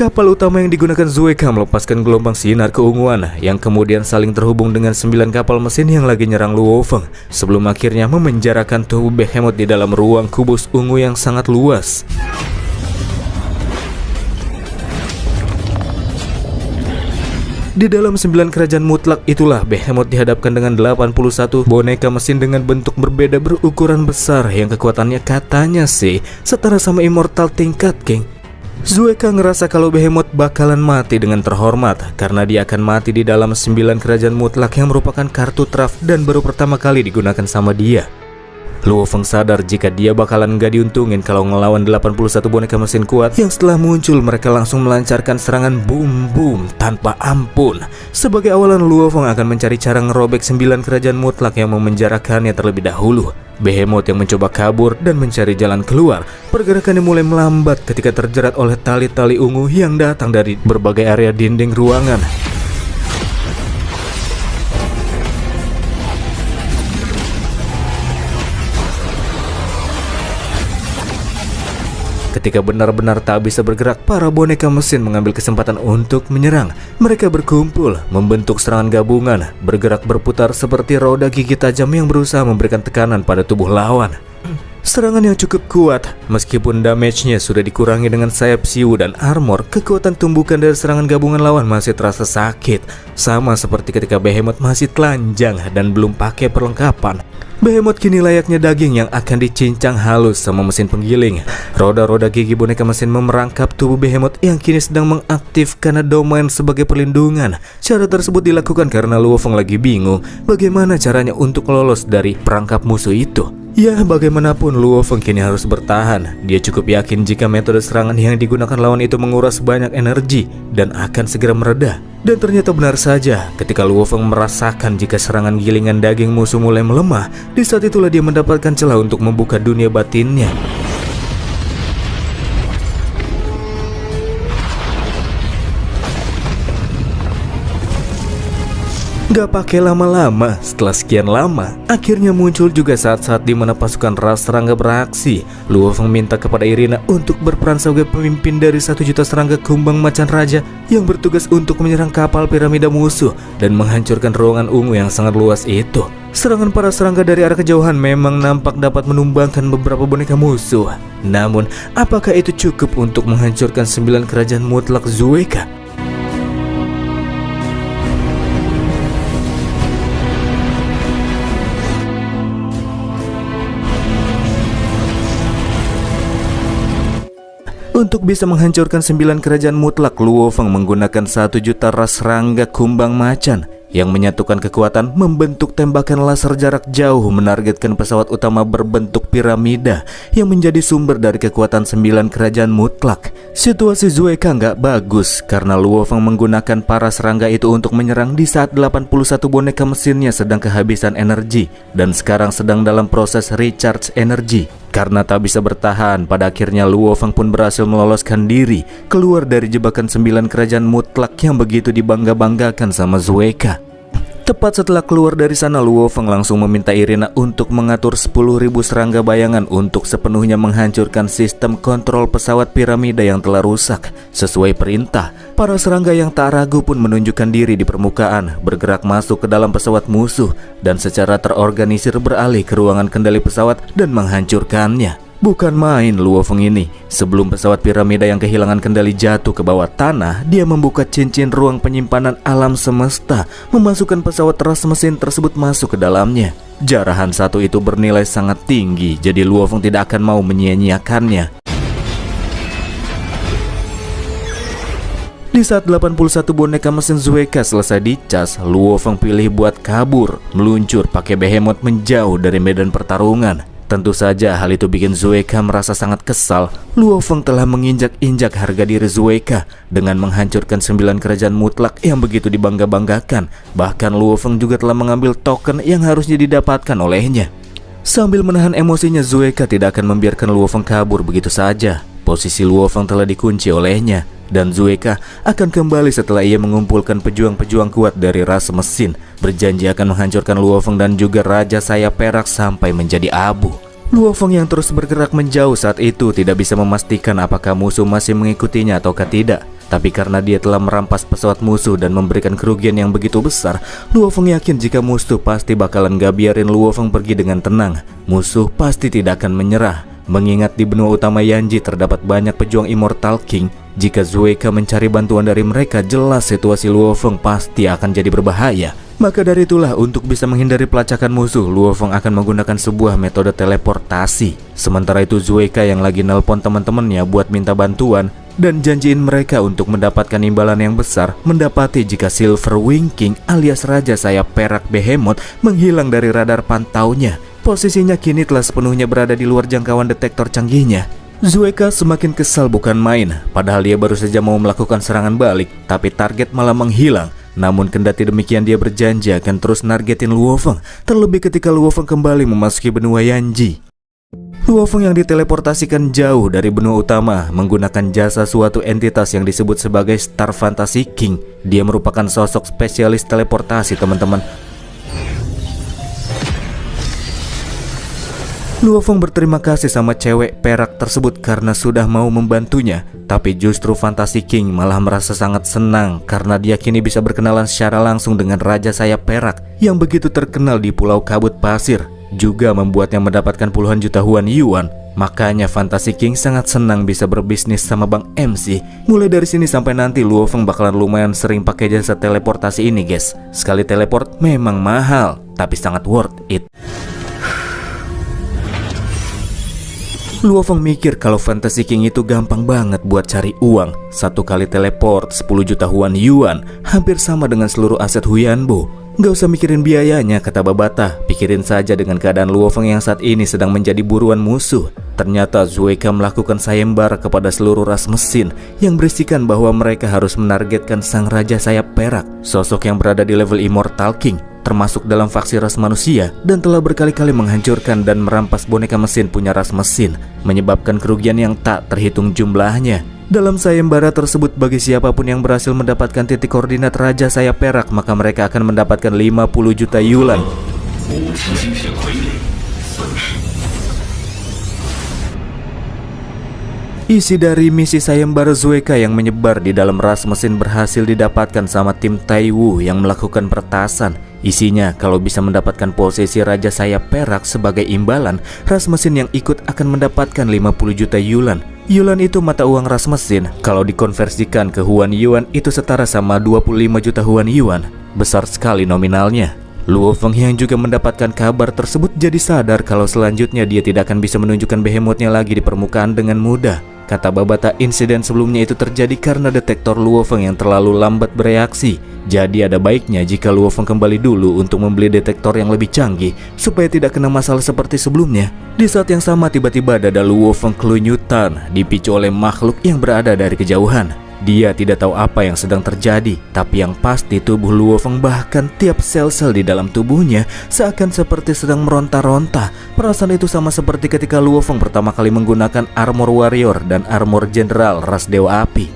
Kapal utama yang digunakan Zueika melepaskan gelombang sinar keunguan yang kemudian saling terhubung dengan 9 kapal mesin yang lagi nyerang Luo Feng, sebelum akhirnya memenjarakan tubuh Behemoth di dalam ruang kubus ungu yang sangat luas. Di dalam 9 kerajaan mutlak itulah Behemoth dihadapkan dengan 81 boneka mesin dengan bentuk berbeda berukuran besar yang kekuatannya katanya sih setara sama Immortal tingkat King. Zueika ngerasa kalau Behemoth bakalan mati dengan terhormat karena dia akan mati di dalam 9 kerajaan mutlak yang merupakan kartu traf dan baru pertama kali digunakan sama dia. Luo Feng sadar jika dia bakalan gak diuntungin kalau ngelawan 81 boneka mesin kuat yang setelah muncul mereka langsung melancarkan serangan boom tanpa ampun. Sebagai awalan, Luo Feng akan mencari cara ngerobek 9 kerajaan mutlak yang memenjarakannya terlebih dahulu. Behemoth yang mencoba kabur dan mencari jalan keluar, pergerakannya mulai melambat ketika terjerat oleh tali-tali ungu yang datang dari berbagai area dinding ruangan. Ketika benar-benar tak bisa bergerak, para boneka mesin mengambil kesempatan untuk menyerang. Mereka berkumpul, membentuk serangan gabungan, bergerak berputar seperti roda gigi tajam yang berusaha memberikan tekanan pada tubuh lawan. Serangan yang cukup kuat, meskipun damage-nya sudah dikurangi dengan sayap siu dan armor, kekuatan tumbukan dari serangan gabungan lawan masih terasa sakit. Sama seperti ketika Behemoth masih telanjang dan belum pakai perlengkapan. Behemoth kini layaknya daging yang akan dicincang halus sama mesin penggiling. Roda-roda gigi boneka mesin memerangkap tubuh Behemoth yang kini sedang mengaktifkan domain sebagai perlindungan. Cara tersebut dilakukan karena Luo Feng lagi bingung bagaimana caranya untuk lolos dari perangkap musuh itu. Ya, bagaimanapun Luo Feng kini harus bertahan. Dia cukup yakin jika metode serangan yang digunakan lawan itu menguras banyak energi dan akan segera mereda. Dan ternyata benar saja, ketika Luo Feng merasakan jika serangan gilingan daging musuh mulai melemah, di saat itulah dia mendapatkan celah untuk membuka dunia batinnya. Gak pakai lama-lama, setelah sekian lama, akhirnya muncul juga saat-saat di mana pasukan ras serangga beraksi. Luo Feng minta kepada Irina untuk berperan sebagai pemimpin dari 1 juta serangga kumbang macan raja yang bertugas untuk menyerang kapal piramida musuh dan menghancurkan ruangan ungu yang sangat luas itu. Serangan para serangga dari arah kejauhan memang nampak dapat menumbangkan beberapa boneka musuh. Namun, apakah itu cukup untuk menghancurkan 9 kerajaan mutlak Zueka? Untuk bisa menghancurkan 9 kerajaan mutlak, Luo Feng menggunakan 1 juta ras serangga kumbang macan yang menyatukan kekuatan membentuk tembakan laser jarak jauh menargetkan pesawat utama berbentuk piramida yang menjadi sumber dari kekuatan 9 kerajaan mutlak. Situasi Zueka nggak bagus karena Luo Feng menggunakan para serangga itu untuk menyerang di saat 81 boneka mesinnya sedang kehabisan energi dan sekarang sedang dalam proses recharge energi. Karena tak bisa bertahan, pada akhirnya Luo Feng pun berhasil meloloskan diri keluar dari jebakan 9 kerajaan mutlak yang begitu dibangga-banggakan sama Zueka. Tepat setelah keluar dari sana, Luo Feng langsung meminta Irina untuk mengatur 10.000 serangga bayangan untuk sepenuhnya menghancurkan sistem kontrol pesawat piramida yang telah rusak. Sesuai perintah, para serangga yang tak ragu pun menunjukkan diri di permukaan, bergerak masuk ke dalam pesawat musuh dan secara terorganisir beralih ke ruangan kendali pesawat dan menghancurkannya. Bukan main Luo Feng ini. Sebelum pesawat piramida yang kehilangan kendali jatuh ke bawah tanah, dia membuka cincin ruang penyimpanan alam semesta, memasukkan pesawat ras mesin tersebut masuk ke dalamnya. Jarahan satu itu bernilai sangat tinggi, jadi Luo Feng tidak akan mau menyia-nyiakannya. Di saat 81 boneka mesin Zueka selesai dicas, Luo Feng pilih buat kabur, meluncur pakai Behemoth menjauh dari medan pertarungan. Tentu saja hal itu bikin Zueka merasa sangat kesal. Luo Feng telah menginjak-injak harga diri Zueka dengan menghancurkan 9 kerajaan mutlak yang begitu dibangga-banggakan. Bahkan Luo Feng juga telah mengambil token yang harusnya didapatkan olehnya. Sambil menahan emosinya, Zueka tidak akan membiarkan Luo Feng kabur begitu saja. Posisi Luo Feng telah dikunci olehnya, dan Zueka akan kembali setelah ia mengumpulkan pejuang-pejuang kuat dari ras mesin, berjanji akan menghancurkan Luo Feng dan juga Raja Sayap Perak sampai menjadi abu. Luo Feng yang terus bergerak menjauh saat itu tidak bisa memastikan apakah musuh masih mengikutinya ataukah tidak. Tapi karena dia telah merampas pesawat musuh dan memberikan kerugian yang begitu besar, Luo Feng yakin jika musuh pasti bakalan gak biarin Luo Feng pergi dengan tenang. Musuh pasti tidak akan menyerah. Mengingat di benua utama Yanji terdapat banyak pejuang Immortal King, jika Zueka mencari bantuan dari mereka, jelas situasi Luo Feng pasti akan jadi berbahaya. Maka dari itulah, untuk bisa menghindari pelacakan musuh, Luo Feng akan menggunakan sebuah metode teleportasi. Sementara itu Zueka yang lagi nelpon teman-temannya buat minta bantuan dan janjiin mereka untuk mendapatkan imbalan yang besar, mendapati jika Silver Wing King alias Raja Sayap Perak Behemoth menghilang dari radar pantaunya. Posisinya kini telah sepenuhnya berada di luar jangkauan detektor canggihnya. Zueka semakin kesal bukan main, padahal dia baru saja mau melakukan serangan balik, tapi target malah menghilang. Namun kendati demikian, dia berjanji akan terus nargetin Luo Feng, terlebih ketika Luo Feng kembali memasuki benua Yanji. Luo Feng yang diteleportasikan jauh dari benua utama menggunakan jasa suatu entitas yang disebut sebagai Star Fantasy King. Dia merupakan sosok spesialis teleportasi, teman-teman. Luo Feng berterima kasih sama cewek perak tersebut karena sudah mau membantunya. Tapi justru Fantasy King malah merasa sangat senang karena dia kini bisa berkenalan secara langsung dengan Raja Sayap Perak yang begitu terkenal di Pulau Kabut Pasir, juga membuatnya mendapatkan puluhan juta Huan Yuan. Makanya Fantasy King sangat senang bisa berbisnis sama Bang MC. Mulai dari sini sampai nanti Luo Feng bakalan lumayan sering pakai jasa teleportasi ini, guys. Sekali teleport memang mahal, tapi sangat worth it. Luo Feng mikir kalau Fantasy King itu gampang banget buat cari uang. Satu kali teleport 10 juta Huan Yuan, hampir sama dengan seluruh aset Huyanbo. Gak usah mikirin biayanya, kata Babata. Pikirin saja dengan keadaan Luo Feng yang saat ini sedang menjadi buruan musuh. Ternyata Zueka melakukan sayembara kepada seluruh ras mesin yang berisikan bahwa mereka harus menargetkan sang Raja Sayap Perak, sosok yang berada di level Immortal King, termasuk dalam faksi ras manusia, dan telah berkali-kali menghancurkan dan merampas boneka mesin punya ras mesin, menyebabkan kerugian yang tak terhitung jumlahnya. Dalam sayembara tersebut, bagi siapapun yang berhasil mendapatkan titik koordinat Raja Sayap Perak, maka mereka akan mendapatkan 50 juta yuan. Isi dari misi sayembara Zueka yang menyebar di dalam ras mesin berhasil didapatkan sama tim Taiwu yang melakukan peretasan. Isinya, kalau bisa mendapatkan posisi Raja Sayap Perak sebagai imbalan, ras mesin yang ikut akan mendapatkan 50 juta yuan. Yuan itu mata uang ras mesin. Kalau dikonversikan ke Huan Yuan itu setara sama 25 juta Huan Yuan. Besar sekali nominalnya. Luo Feng yang juga mendapatkan kabar tersebut jadi sadar kalau selanjutnya dia tidak akan bisa menunjukkan behemothnya lagi di permukaan dengan mudah. Kata Babata, insiden sebelumnya itu terjadi karena detektor Luo Feng yang terlalu lambat bereaksi. Jadi ada baiknya jika Luo Feng kembali dulu untuk membeli detektor yang lebih canggih supaya tidak kena masalah seperti sebelumnya. Di saat yang sama tiba-tiba dada Luo Feng kelunyutan dipicu oleh makhluk yang berada dari kejauhan. Dia tidak tahu apa yang sedang terjadi, tapi yang pasti tubuh Luo Feng, bahkan tiap sel-sel di dalam tubuhnya seakan seperti sedang meronta-ronta. Perasaan itu sama seperti ketika Luo Feng pertama kali menggunakan armor warrior dan armor jenderal ras Dewa Api.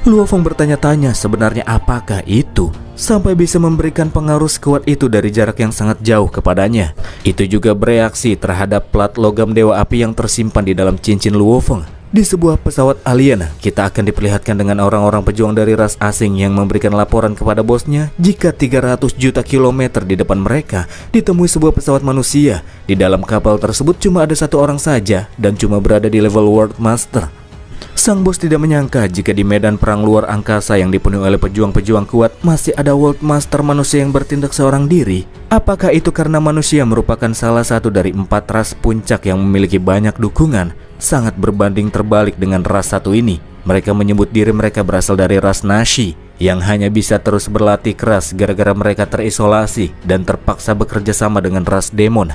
Luo Feng bertanya-tanya sebenarnya apakah itu sampai bisa memberikan pengaruh sekuat itu dari jarak yang sangat jauh kepadanya. Itu juga bereaksi terhadap plat logam Dewa Api yang tersimpan di dalam cincin Luo Feng. Di sebuah pesawat alien, kita akan diperlihatkan dengan orang-orang pejuang dari ras asing yang memberikan laporan kepada bosnya jika 300 juta kilometer di depan mereka ditemui sebuah pesawat manusia. Di dalam kapal tersebut cuma ada satu orang saja dan cuma berada di level World Master. Sang bos tidak menyangka jika di medan perang luar angkasa yang dipenuhi oleh pejuang-pejuang kuat masih ada World Master manusia yang bertindak seorang diri. Apakah itu karena manusia merupakan salah satu dari 4 ras puncak yang memiliki banyak dukungan? Sangat berbanding terbalik dengan ras satu ini. Mereka menyebut diri mereka berasal dari ras Nashi yang hanya bisa terus berlatih keras gara-gara mereka terisolasi dan terpaksa bekerja sama dengan ras demon.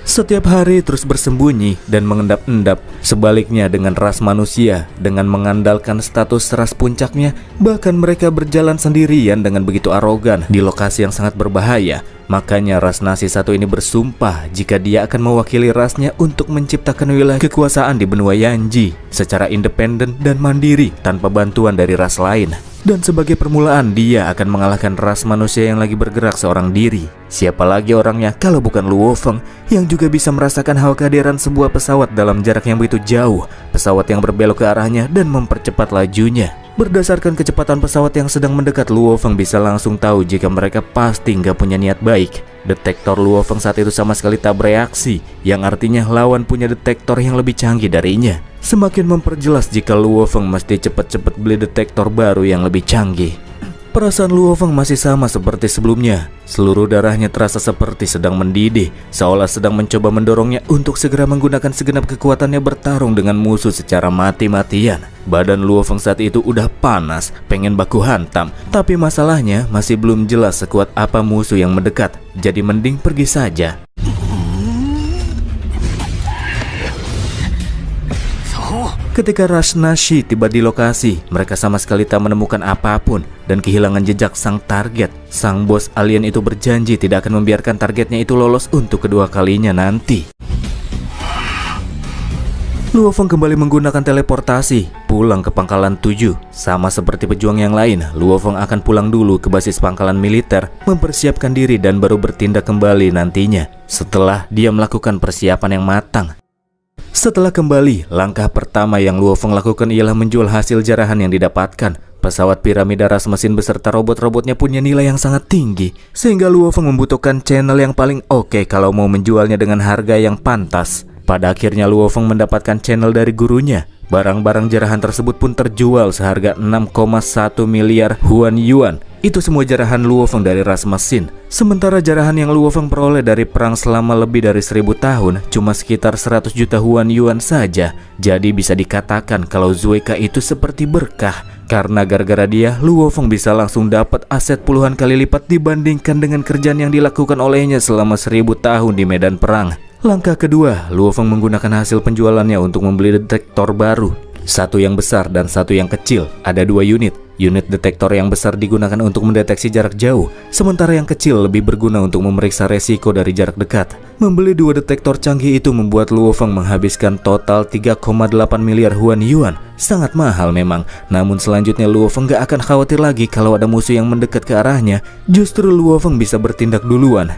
Setiap hari terus bersembunyi dan mengendap-endap. Sebaliknya dengan ras manusia, dengan mengandalkan status ras puncaknya, bahkan mereka berjalan sendirian dengan begitu arogan di lokasi yang sangat berbahaya. Makanya ras Nasi satu ini bersumpah jika dia akan mewakili rasnya untuk menciptakan wilayah kekuasaan di benua Yanji secara independen dan mandiri tanpa bantuan dari ras lain. Dan sebagai permulaan dia akan mengalahkan ras manusia yang lagi bergerak seorang diri. Siapa lagi orangnya kalau bukan Luo Feng yang juga bisa merasakan hawa kehadiran sebuah pesawat dalam jarak yang begitu jauh. Pesawat yang berbelok ke arahnya dan mempercepat lajunya. Berdasarkan kecepatan pesawat yang sedang mendekat, Luo Feng bisa langsung tahu jika mereka pasti nggak punya niat baik. Detektor Luo Feng saat itu sama sekali tak bereaksi, yang artinya lawan punya detektor yang lebih canggih darinya. Semakin memperjelas jika Luo Feng mesti cepat-cepat beli detektor baru yang lebih canggih. Perasaan Luo Feng masih sama seperti sebelumnya. Seluruh darahnya terasa seperti sedang mendidih, seolah sedang mencoba mendorongnya untuk segera menggunakan segenap kekuatannya bertarung dengan musuh secara mati-matian. Badan Luo Feng saat itu udah panas, pengen baku hantam. Tapi masalahnya masih belum jelas sekuat apa musuh yang mendekat. Jadi mending pergi saja. Ketika ras Nashi tiba di lokasi, mereka sama sekali tak menemukan apapun dan kehilangan jejak sang target. Sang bos alien itu berjanji tidak akan membiarkan targetnya itu lolos untuk kedua kalinya nanti. Luo Feng kembali menggunakan teleportasi, pulang ke pangkalan 7. Sama seperti pejuang yang lain, Luo Feng akan pulang dulu ke basis pangkalan militer, mempersiapkan diri dan baru bertindak kembali nantinya, setelah dia melakukan persiapan yang matang. Setelah kembali, langkah pertama yang Luo Feng lakukan ialah menjual hasil jarahan yang didapatkan. Pesawat piramida ras mesin beserta robot-robotnya punya nilai yang sangat tinggi, sehingga Luo Feng membutuhkan channel yang paling oke kalau mau menjualnya dengan harga yang pantas. Pada akhirnya Luo Feng mendapatkan channel dari gurunya. Barang-barang jarahan tersebut pun terjual seharga 6,1 miliar Huan Yuan. Itu semua jarahan Luo Feng dari ras mesin. Sementara jarahan yang Luo Feng peroleh dari perang selama lebih dari 1000 tahun cuma sekitar 100 juta Huan Yuan saja. Jadi bisa dikatakan kalau Zueka itu seperti berkah. Karena gara-gara dia, Luo Feng bisa langsung dapat aset puluhan kali lipat dibandingkan dengan kerjaan yang dilakukan olehnya selama 1000 tahun di medan perang. Langkah kedua, Luo Feng menggunakan hasil penjualannya untuk membeli detektor baru. Satu yang besar dan satu yang kecil. Ada 2 unit. Unit detektor yang besar digunakan untuk mendeteksi jarak jauh, sementara yang kecil lebih berguna untuk memeriksa resiko dari jarak dekat. Membeli 2 detektor canggih itu membuat Luo Feng menghabiskan total 3,8 miliar Huan Yuan. Sangat mahal memang, namun selanjutnya Luo Feng gak akan khawatir lagi kalau ada musuh yang mendekat ke arahnya. Justru Luo Feng bisa bertindak duluan.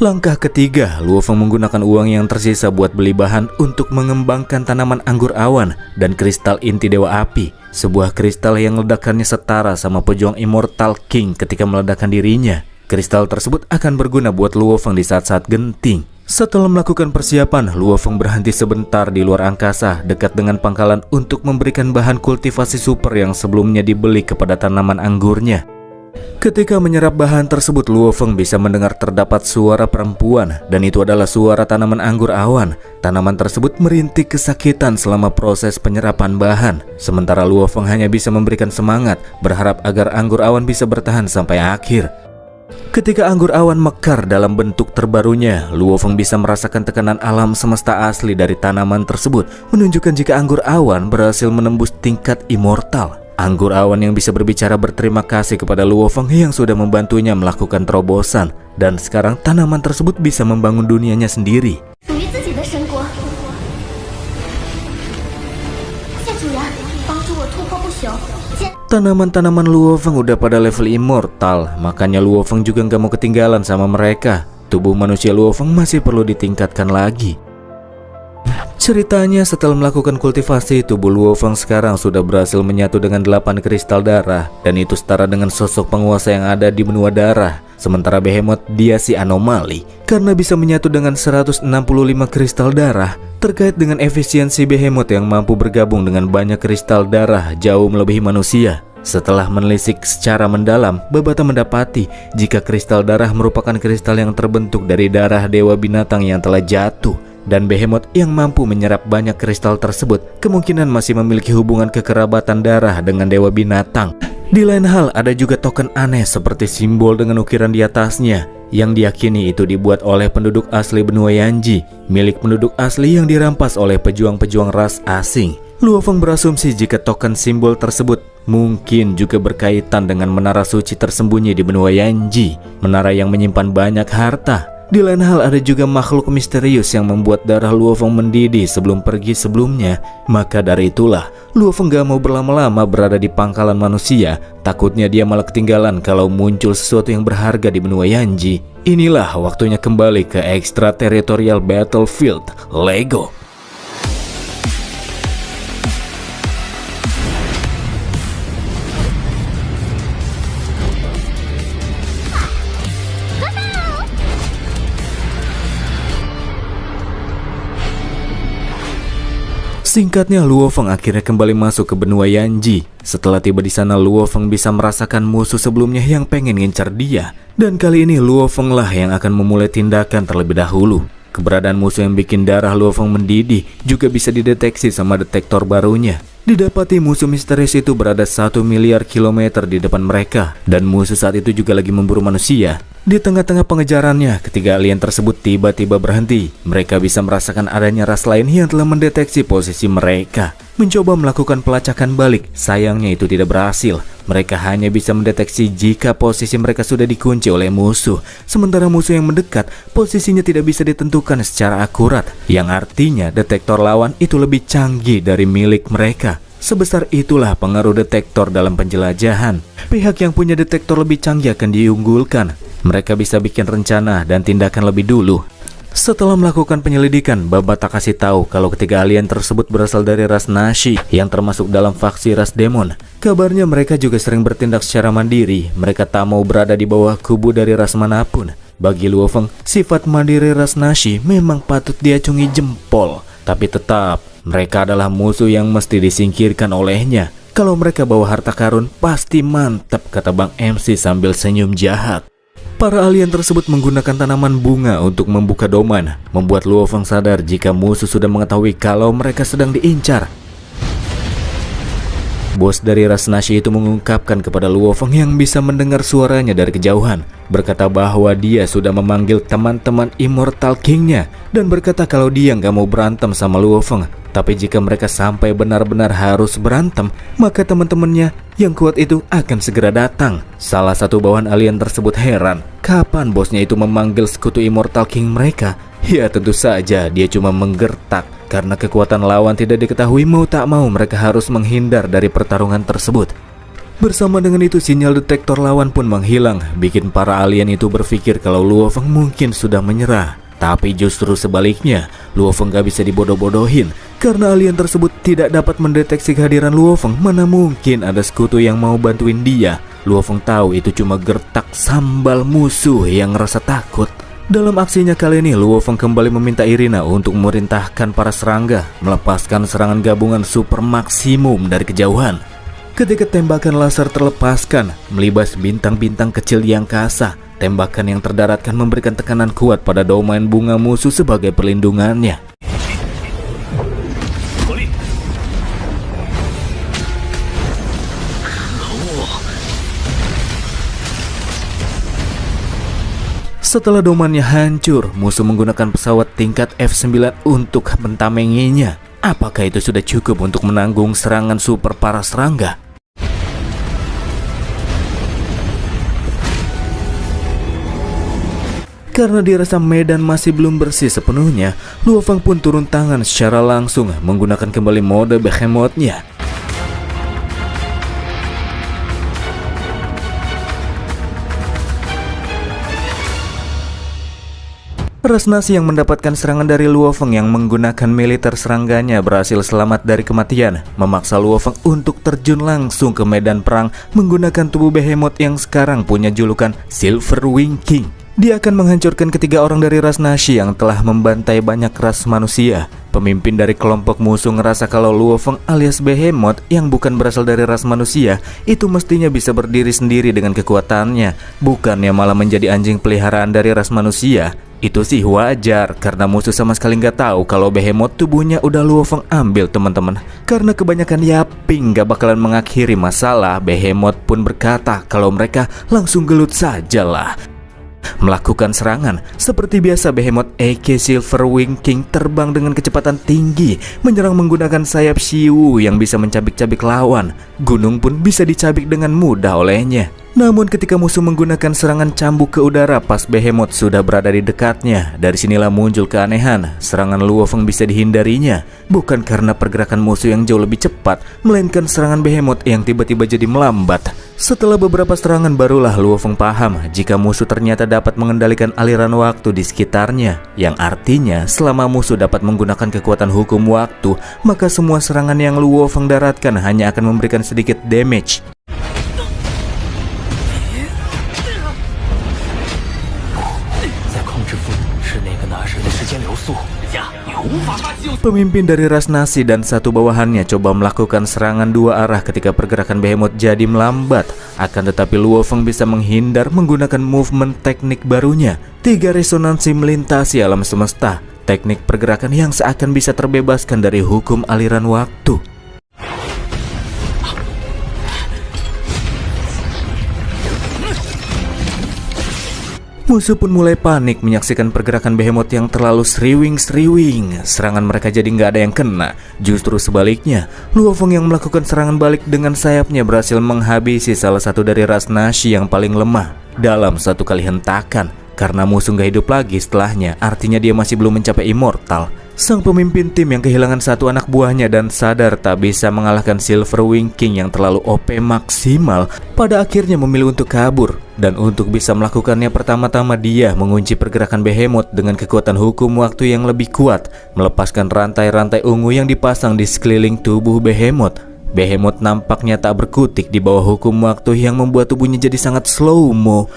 Langkah ketiga, Luo Feng menggunakan uang yang tersisa buat beli bahan untuk mengembangkan tanaman anggur awan dan kristal inti dewa api. Sebuah kristal yang ledakannya setara sama pejuang Immortal King ketika meledakkan dirinya. Kristal tersebut akan berguna buat Luo Feng di saat-saat genting. Setelah melakukan persiapan, Luo Feng berhenti sebentar di luar angkasa dekat dengan pangkalan untuk memberikan bahan kultivasi super yang sebelumnya dibeli kepada tanaman anggurnya. Ketika menyerap bahan tersebut, Luo Feng bisa mendengar terdapat suara perempuan, dan itu adalah suara tanaman anggur awan. Tanaman tersebut merintih kesakitan selama proses penyerapan bahan. Sementara Luo Feng hanya bisa memberikan semangat, berharap agar anggur awan bisa bertahan sampai akhir. Ketika anggur awan mekar dalam bentuk terbarunya, Luo Feng bisa merasakan tekanan alam semesta asli dari tanaman tersebut, menunjukkan jika anggur awan berhasil menembus tingkat immortal. Anggur awan yang bisa berbicara berterima kasih kepada Luo Feng yang sudah membantunya melakukan terobosan, dan sekarang tanaman tersebut bisa membangun dunianya sendiri. Tanaman-tanaman Luo Feng udah pada level immortal, makanya Luo Feng juga nggak mau ketinggalan sama mereka. Tubuh manusia Luo Feng masih perlu ditingkatkan lagi. Ceritanya, setelah melakukan kultivasi, tubuh Luo Feng sekarang sudah berhasil menyatu dengan 8 kristal darah, dan itu setara dengan sosok penguasa yang ada di benua darah. Sementara Behemoth, dia si anomali karena bisa menyatu dengan 165 kristal darah. Terkait dengan efisiensi Behemoth yang mampu bergabung dengan banyak kristal darah jauh melebihi manusia. Setelah menelisik secara mendalam, Babata mendapati jika kristal darah merupakan kristal yang terbentuk dari darah dewa binatang yang telah jatuh. Dan Behemoth yang mampu menyerap banyak kristal tersebut kemungkinan masih memiliki hubungan kekerabatan darah dengan dewa binatang. Di lain hal, ada juga token aneh seperti simbol dengan ukiran di atasnya yang diyakini itu dibuat oleh penduduk asli benua Yanji, milik penduduk asli yang dirampas oleh pejuang-pejuang ras asing. Luo Feng berasumsi jika token simbol tersebut mungkin juga berkaitan dengan menara suci tersembunyi di benua Yanji, menara yang menyimpan banyak harta. Di lain hal, ada juga makhluk misterius yang membuat darah Luo Feng mendidih sebelum pergi sebelumnya. Maka dari itulah Luo Feng gak mau berlama-lama berada di pangkalan manusia. Takutnya dia malah ketinggalan kalau muncul sesuatu yang berharga di benua Yanji. Inilah waktunya kembali ke Extraterritorial Battlefield LEGO. Singkatnya, Luo Feng akhirnya kembali masuk ke benua Yanji. Setelah tiba di sana, Luo Feng bisa merasakan musuh sebelumnya yang pengen ngincar dia. Dan kali ini Luo Feng lah yang akan memulai tindakan terlebih dahulu. Keberadaan musuh yang bikin darah Luo Feng mendidih juga bisa dideteksi sama detektor barunya. Didapati musuh misterius itu berada 1 miliar kilometer di depan mereka, dan musuh saat itu juga lagi memburu manusia. Di tengah-tengah pengejarannya, ketika alien tersebut tiba-tiba berhenti, mereka bisa merasakan adanya ras lain yang telah mendeteksi posisi mereka. mencoba melakukan pelacakan balik. Sayangnya itu tidak berhasil. Mereka hanya bisa mendeteksi jika posisi mereka sudah dikunci oleh musuh. Sementara musuh yang mendekat, posisinya tidak bisa ditentukan secara akurat, yang artinya detektor lawan itu lebih canggih dari milik mereka. Sebesar itulah pengaruh detektor dalam penjelajahan. Pihak yang punya detektor lebih canggih akan diunggulkan. Mereka bisa bikin rencana dan tindakan lebih dulu. Setelah melakukan penyelidikan, Baba tak kasih tahu kalau ketiga alien tersebut berasal dari ras Nashi yang termasuk dalam faksi ras demon. Kabarnya mereka juga sering bertindak secara mandiri. Mereka tak mau berada di bawah kubu dari ras manapun. Bagi Luo Feng, sifat mandiri ras Nashi memang patut diacungi jempol. Tapi tetap, mereka adalah musuh yang mesti disingkirkan olehnya. Kalau mereka bawa harta karun, pasti mantap, kata Bang MC sambil senyum jahat. Para alien tersebut menggunakan tanaman bunga untuk membuka domain, membuat Luo Feng sadar jika musuh sudah mengetahui kalau mereka sedang diincar. Bos dari ras Nashi itu mengungkapkan kepada Luo Feng yang bisa mendengar suaranya dari kejauhan, berkata bahwa dia sudah memanggil teman-teman Immortal King-nya dan berkata kalau dia nggak mau berantem sama Luo Feng. Tapi jika mereka sampai benar-benar harus berantem, maka teman-temannya yang kuat itu akan segera datang. Salah satu bawahan alien tersebut heran, kapan bosnya itu memanggil sekutu Immortal King mereka? Ya tentu saja dia cuma menggertak. Karena kekuatan lawan tidak diketahui, mau tak mau mereka harus menghindar dari pertarungan tersebut. Bersama dengan itu sinyal detektor lawan pun menghilang, bikin para alien itu berpikir kalau Luo Feng mungkin sudah menyerah. Tapi justru sebaliknya, Luo Feng gak bisa dibodoh-bodohin. Karena alien tersebut tidak dapat mendeteksi kehadiran Luo Feng, mana mungkin ada sekutu yang mau bantuin dia. Luo Feng tahu itu cuma gertak sambal musuh yang ngerasa takut. Dalam aksinya kali ini, Luo Feng kembali meminta Irina untuk memerintahkan para serangga melepaskan serangan gabungan super maksimum dari kejauhan. Ketika tembakan laser terlepaskan, melibas bintang-bintang kecil di angkasa, tembakan yang terdaratkan memberikan tekanan kuat pada domain bunga musuh sebagai perlindungannya. Setelah domainnya hancur, musuh menggunakan pesawat tingkat F9 untuk mentamenginya. Apakah itu sudah cukup untuk menanggung serangan super para serangga? Karena dirasa medan masih belum bersih sepenuhnya, Luo Feng pun turun tangan secara langsung menggunakan kembali mode Behemoth-nya. Ras Nashi yang mendapatkan serangan dari Luo Feng yang menggunakan militer serangganya berhasil selamat dari kematian, memaksa Luo Feng untuk terjun langsung ke medan perang menggunakan tubuh Behemoth yang sekarang punya julukan Silver Wing King. Dia akan menghancurkan ketiga orang dari ras Nashi yang telah membantai banyak ras manusia. Pemimpin dari kelompok musuh ngerasa kalau Luo Feng alias Behemoth yang bukan berasal dari ras manusia itu mestinya bisa berdiri sendiri dengan kekuatannya, bukannya malah menjadi anjing peliharaan dari ras manusia. Itu sih wajar, karena musuh sama sekali nggak tahu kalau Behemoth tubuhnya udah Luo Feng ambil teman-teman. Karena kebanyakan yaping nggak bakalan mengakhiri masalah, Behemoth pun berkata kalau mereka langsung gelut sajalah. Melakukan serangan, seperti biasa Behemoth aka Silver Wing King terbang dengan kecepatan tinggi, menyerang menggunakan sayap Shiwu yang bisa mencabik-cabik lawan. Gunung pun bisa dicabik dengan mudah olehnya. Namun ketika musuh menggunakan serangan cambuk ke udara pas Behemoth sudah berada di dekatnya, dari sinilah muncul keanehan. Serangan Luo Feng bisa dihindarinya, bukan karena pergerakan musuh yang jauh lebih cepat, melainkan serangan Behemoth yang tiba-tiba jadi melambat. Setelah beberapa serangan barulah Luo Feng paham jika musuh ternyata dapat mengendalikan aliran waktu di sekitarnya, yang artinya selama musuh dapat menggunakan kekuatan hukum waktu, maka semua serangan yang Luo Feng daratkan hanya akan memberikan sedikit damage. Pemimpin dari ras Nashi dan satu bawahannya coba melakukan serangan dua arah ketika pergerakan Behemoth jadi melambat. Akan tetapi Luo Feng bisa menghindar menggunakan movement teknik barunya. 3 resonansi melintasi alam semesta. Teknik pergerakan yang seakan bisa terbebaskan dari hukum aliran waktu. Musuh pun mulai panik menyaksikan pergerakan Behemoth yang terlalu seriwing. Serangan mereka jadi nggak ada yang kena. Justru sebaliknya, Luo Feng yang melakukan serangan balik dengan sayapnya berhasil menghabisi salah satu dari ras Nashi yang paling lemah dalam satu kali hentakan. Karena musuh nggak hidup lagi setelahnya, artinya dia masih belum mencapai immortal. Sang pemimpin tim yang kehilangan satu anak buahnya dan sadar tak bisa mengalahkan Silver Wing King yang terlalu OP maksimal, pada akhirnya memilih untuk kabur. Dan untuk bisa melakukannya, pertama-tama dia mengunci pergerakan Behemoth dengan kekuatan hukum waktu yang lebih kuat, melepaskan rantai-rantai ungu yang dipasang di sekeliling tubuh Behemoth. Behemoth nampaknya tak berkutik di bawah hukum waktu yang membuat tubuhnya jadi sangat slow-mo.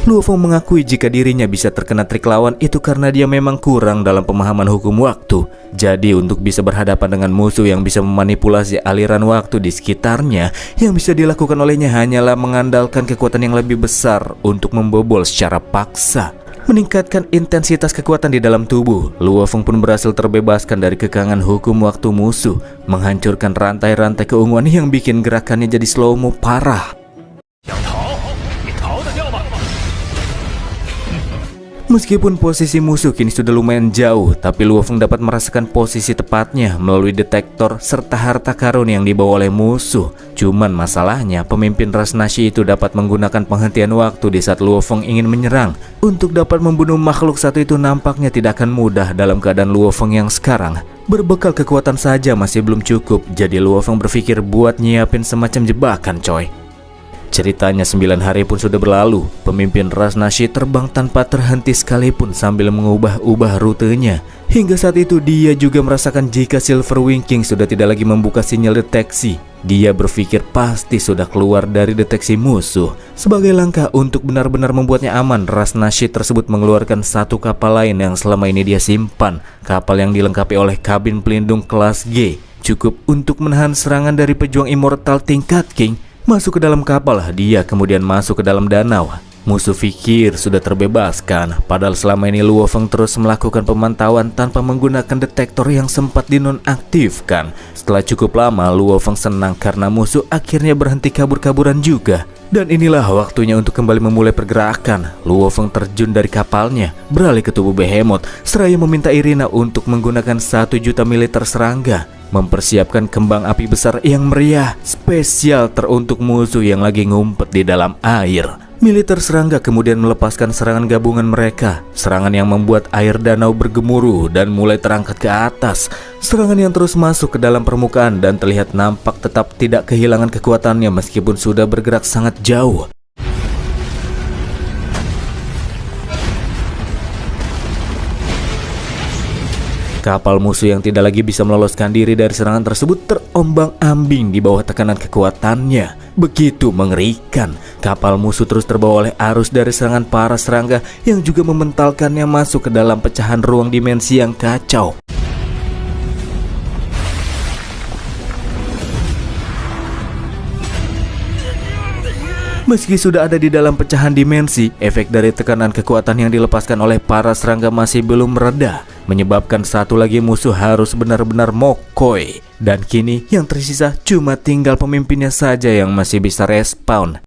Luo Feng mengakui jika dirinya bisa terkena trik lawan itu karena dia memang kurang dalam pemahaman hukum waktu. Jadi untuk bisa berhadapan dengan musuh yang bisa memanipulasi aliran waktu di sekitarnya, yang bisa dilakukan olehnya hanyalah mengandalkan kekuatan yang lebih besar untuk membobol secara paksa. Meningkatkan intensitas kekuatan di dalam tubuh, Luo Feng pun berhasil terbebaskan dari kekangan hukum waktu musuh, menghancurkan rantai-rantai keunguan yang bikin gerakannya jadi slow-mo parah. Meskipun posisi musuh kini sudah lumayan jauh, tapi Luo Feng dapat merasakan posisi tepatnya melalui detektor serta harta karun yang dibawa oleh musuh. Cuman masalahnya, pemimpin ras Nashi itu dapat menggunakan penghentian waktu di saat Luo Feng ingin menyerang. Untuk dapat membunuh makhluk satu itu nampaknya tidak akan mudah dalam keadaan Luo Feng yang sekarang. Berbekal kekuatan saja masih belum cukup, jadi Luo Feng berpikir buat nyiapin semacam jebakan coy. Ceritanya 9 hari pun sudah berlalu. Pemimpin ras Nashi terbang tanpa terhenti sekalipun sambil mengubah-ubah rutenya. Hingga saat itu dia juga merasakan jika Silver Wing King sudah tidak lagi membuka sinyal deteksi. Dia berpikir pasti sudah keluar dari deteksi musuh. Sebagai langkah untuk benar-benar membuatnya aman, ras Nashi tersebut mengeluarkan satu kapal lain yang selama ini dia simpan. Kapal yang dilengkapi oleh kabin pelindung kelas G, cukup untuk menahan serangan dari pejuang immortal tingkat King. Masuk ke dalam kapal, dia kemudian masuk ke dalam danau. Musuh pikir sudah terbebaskan, padahal selama ini Luo Feng terus melakukan pemantauan tanpa menggunakan detektor yang sempat dinonaktifkan. Setelah cukup lama, Luo Feng senang karena musuh akhirnya berhenti kabur-kaburan juga. Dan inilah waktunya untuk kembali memulai pergerakan. Luo Feng terjun dari kapalnya, beralih ke tubuh Behemoth, seraya meminta Irina untuk menggunakan 1 juta militer serangga, mempersiapkan kembang api besar yang meriah, spesial teruntuk musuh yang lagi ngumpet di dalam air. Militer serangga kemudian melepaskan serangan gabungan mereka, serangan yang membuat air danau bergemuruh dan mulai terangkat ke atas. Serangan yang terus masuk ke dalam permukaan dan terlihat nampak tetap tidak kehilangan kekuatannya meskipun sudah bergerak sangat jauh. Kapal musuh yang tidak lagi bisa meloloskan diri dari serangan tersebut terombang-ambing di bawah tekanan kekuatannya. Begitu mengerikan, kapal musuh terus terbawa oleh arus dari serangan para serangga yang juga mementalkannya masuk ke dalam pecahan ruang dimensi yang kacau. Meski sudah ada di dalam pecahan dimensi, efek dari tekanan kekuatan yang dilepaskan oleh para serangga masih belum mereda, menyebabkan satu lagi musuh harus benar-benar mokoi. Dan kini yang tersisa cuma tinggal pemimpinnya saja yang masih bisa respawn.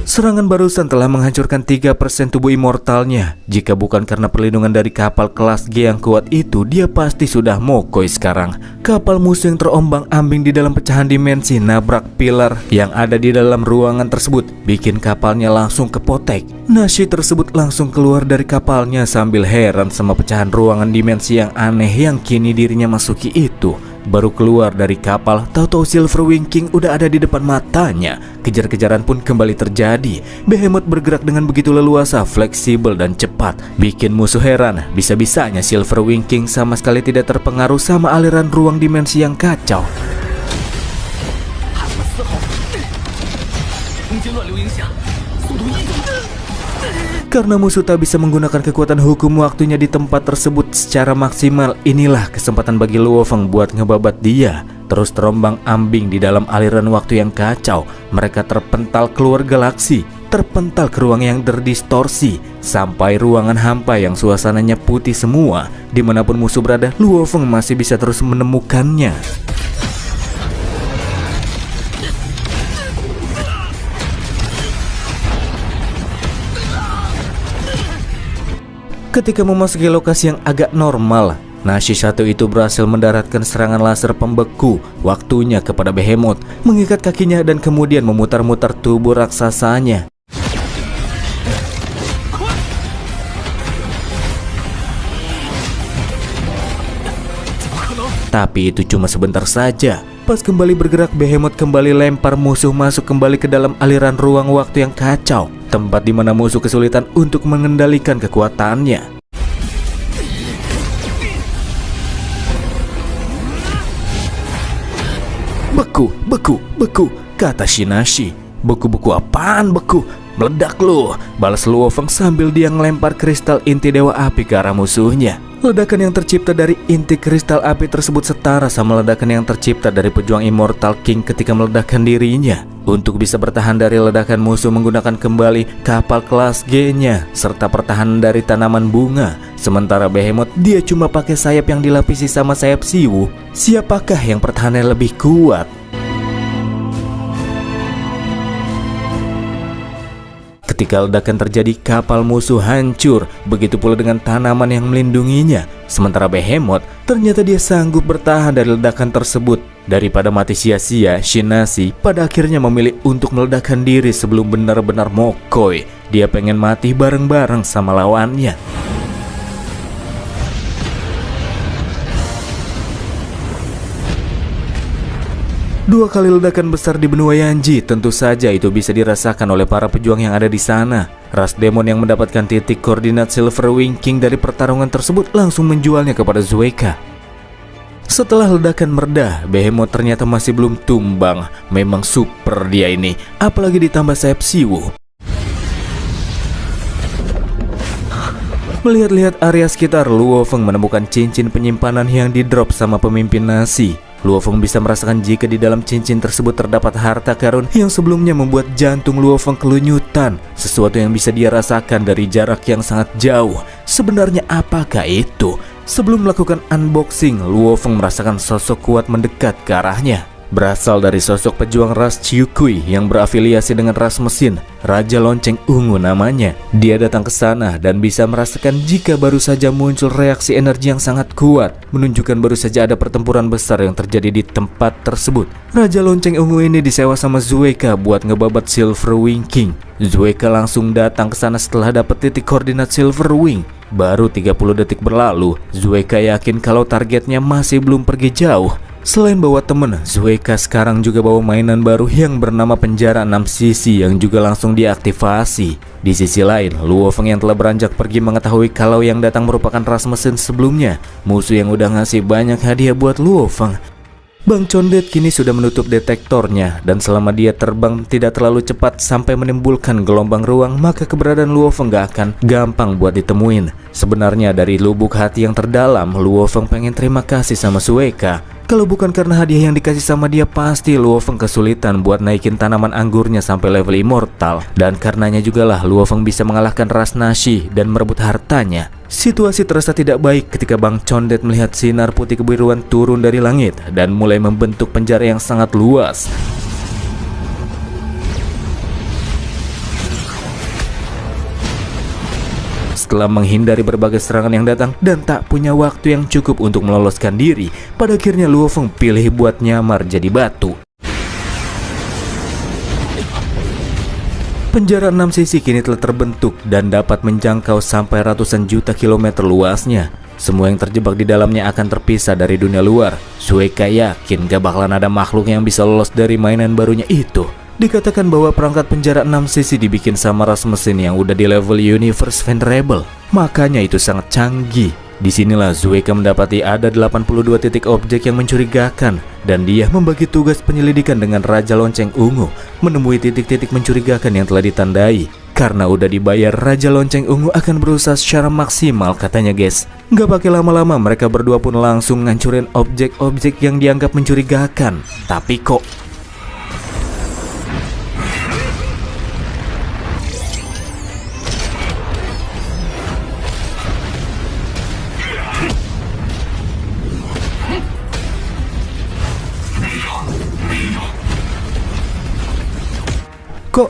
Serangan barusan telah menghancurkan 3% tubuh immortalnya. Jika bukan karena perlindungan dari kapal kelas G yang kuat itu, dia pasti sudah mokoi sekarang. Kapal musuh yang terombang-ambing di dalam pecahan dimensi nabrak pilar yang ada di dalam ruangan tersebut, bikin kapalnya langsung kepotek. Nashi tersebut langsung keluar dari kapalnya sambil heran sama pecahan ruangan dimensi yang aneh yang kini dirinya masuki itu. Baru keluar dari kapal, tahu-tahu Silver Wing King udah ada di depan matanya. Kejar-kejaran pun kembali terjadi. Behemoth bergerak dengan begitu leluasa, fleksibel dan cepat, bikin musuh heran. Bisa-bisanya Silver Wing King sama sekali tidak terpengaruh sama aliran ruang dimensi yang kacau. Karena musuh tak bisa menggunakan kekuatan hukum waktunya di tempat tersebut secara maksimal, inilah kesempatan bagi Luo Feng buat ngebabat dia. Terus terombang-ambing di dalam aliran waktu yang kacau, mereka terpental keluar galaksi, terpental ke ruang yang terdistorsi, sampai ruangan hampa yang suasananya putih semua. Dimanapun musuh berada, Luo Feng masih bisa terus menemukannya. Ketika memasuki lokasi yang agak normal, Nashi satu itu berhasil mendaratkan serangan laser pembeku waktunya kepada Behemoth, mengikat kakinya dan kemudian memutar-mutar tubuh raksasanya. Tapi itu cuma sebentar saja. Pas kembali bergerak, Behemoth kembali lempar musuh masuk kembali ke dalam aliran ruang waktu yang kacau, tempat di mana musuh kesulitan untuk mengendalikan kekuatannya. Beku, beku, beku, kata Shinashi. Beku-beku apaan beku? Meledak lu, balas Luo Feng sambil dia ngelempar kristal inti dewa api ke arah musuhnya. Ledakan yang tercipta dari inti kristal api tersebut setara sama ledakan yang tercipta dari pejuang Immortal King ketika meledakkan dirinya. Untuk bisa bertahan dari ledakan musuh menggunakan kembali kapal kelas G-nya serta pertahanan dari tanaman bunga. Sementara Behemoth dia cuma pakai sayap yang dilapisi sama sayap Siwu. Siapakah yang pertahanannya lebih kuat? Ketika ledakan terjadi, kapal musuh hancur, begitu pula dengan tanaman yang melindunginya. Sementara Behemoth, ternyata dia sanggup bertahan dari ledakan tersebut. Daripada mati sia-sia, Shinashi pada akhirnya memilih untuk meledakkan diri sebelum benar-benar mokoi. Dia pengen mati bareng-bareng sama lawannya. Dua kali ledakan besar di benua Yanji, tentu saja itu bisa dirasakan oleh para pejuang yang ada di sana. Ras demon yang mendapatkan titik koordinat Silver Wing King dari pertarungan tersebut langsung menjualnya kepada Zueka. Setelah ledakan mereda, Behemoth ternyata masih belum tumbang. Memang super dia ini, apalagi ditambah sayap Siwu. Melihat-lihat area sekitar, Luo Feng menemukan cincin penyimpanan yang di-drop sama pemimpin Nasi. Luo Feng bisa merasakan jika di dalam cincin tersebut terdapat harta karun yang sebelumnya membuat jantung Luo Feng kelunyutan. Sesuatu yang bisa dia rasakan dari jarak yang sangat jauh. Sebenarnya apakah itu? Sebelum melakukan unboxing, Luo Feng merasakan sosok kuat mendekat ke arahnya. Berasal dari sosok pejuang ras Chiukui yang berafiliasi dengan ras mesin, Raja Lonceng Ungu namanya. Dia datang ke sana dan bisa merasakan jika baru saja muncul reaksi energi yang sangat kuat, menunjukkan baru saja ada pertempuran besar yang terjadi di tempat tersebut. Raja Lonceng Ungu ini disewa sama Zueka buat ngebabat Silver Wing King. Zueka langsung datang ke sana setelah dapat titik koordinat Silver Wing. Baru 30 detik berlalu, Zueka yakin kalau targetnya masih belum pergi jauh. Selain bawa temen, Zueka sekarang juga bawa mainan baru yang bernama penjara 6 sisi yang juga langsung diaktifasi. Di sisi lain, Luo Feng yang telah beranjak pergi mengetahui kalau yang datang merupakan ras mesin sebelumnya, musuh yang udah ngasih banyak hadiah buat Luo Feng. Bang Condet kini sudah menutup detektornya, dan selama dia terbang tidak terlalu cepat sampai menimbulkan gelombang ruang, maka keberadaan Luo Feng gak akan gampang buat ditemuin. Sebenarnya dari lubuk hati yang terdalam, Luo Feng pengen terima kasih sama Zueka. Kalau bukan karena hadiah yang dikasih sama dia, pasti Luo Feng kesulitan buat naikin tanaman anggurnya sampai level immortal. Dan karenanya jugalah Luo Feng bisa mengalahkan ras Nashi dan merebut hartanya. Situasi terasa tidak baik ketika Bang Condet melihat sinar putih kebiruan turun dari langit dan mulai membentuk penjara yang sangat luas. Setelah menghindari berbagai serangan yang datang dan tak punya waktu yang cukup untuk meloloskan diri, pada akhirnya Luo Feng pilih buat nyamar jadi batu. Penjara 6 sisi kini telah terbentuk dan dapat menjangkau sampai ratusan juta kilometer luasnya. Semua yang terjebak di dalamnya akan terpisah dari dunia luar. Zueka yakin gak bakalan ada makhluk yang bisa lolos dari mainan barunya itu. Dikatakan bahwa perangkat penjara 6 sisi dibikin sama ras mesin yang udah di level Universe Venerable. Makanya itu sangat canggih. Disinilah Zueka mendapati ada 82 titik objek yang mencurigakan, dan dia membagi tugas penyelidikan dengan Raja Lonceng Ungu, menemui titik-titik mencurigakan yang telah ditandai. Karena udah dibayar, Raja Lonceng Ungu akan berusaha secara maksimal katanya guys. Gak pakai lama-lama mereka berdua pun langsung ngancurin objek-objek yang dianggap mencurigakan. Tapi kok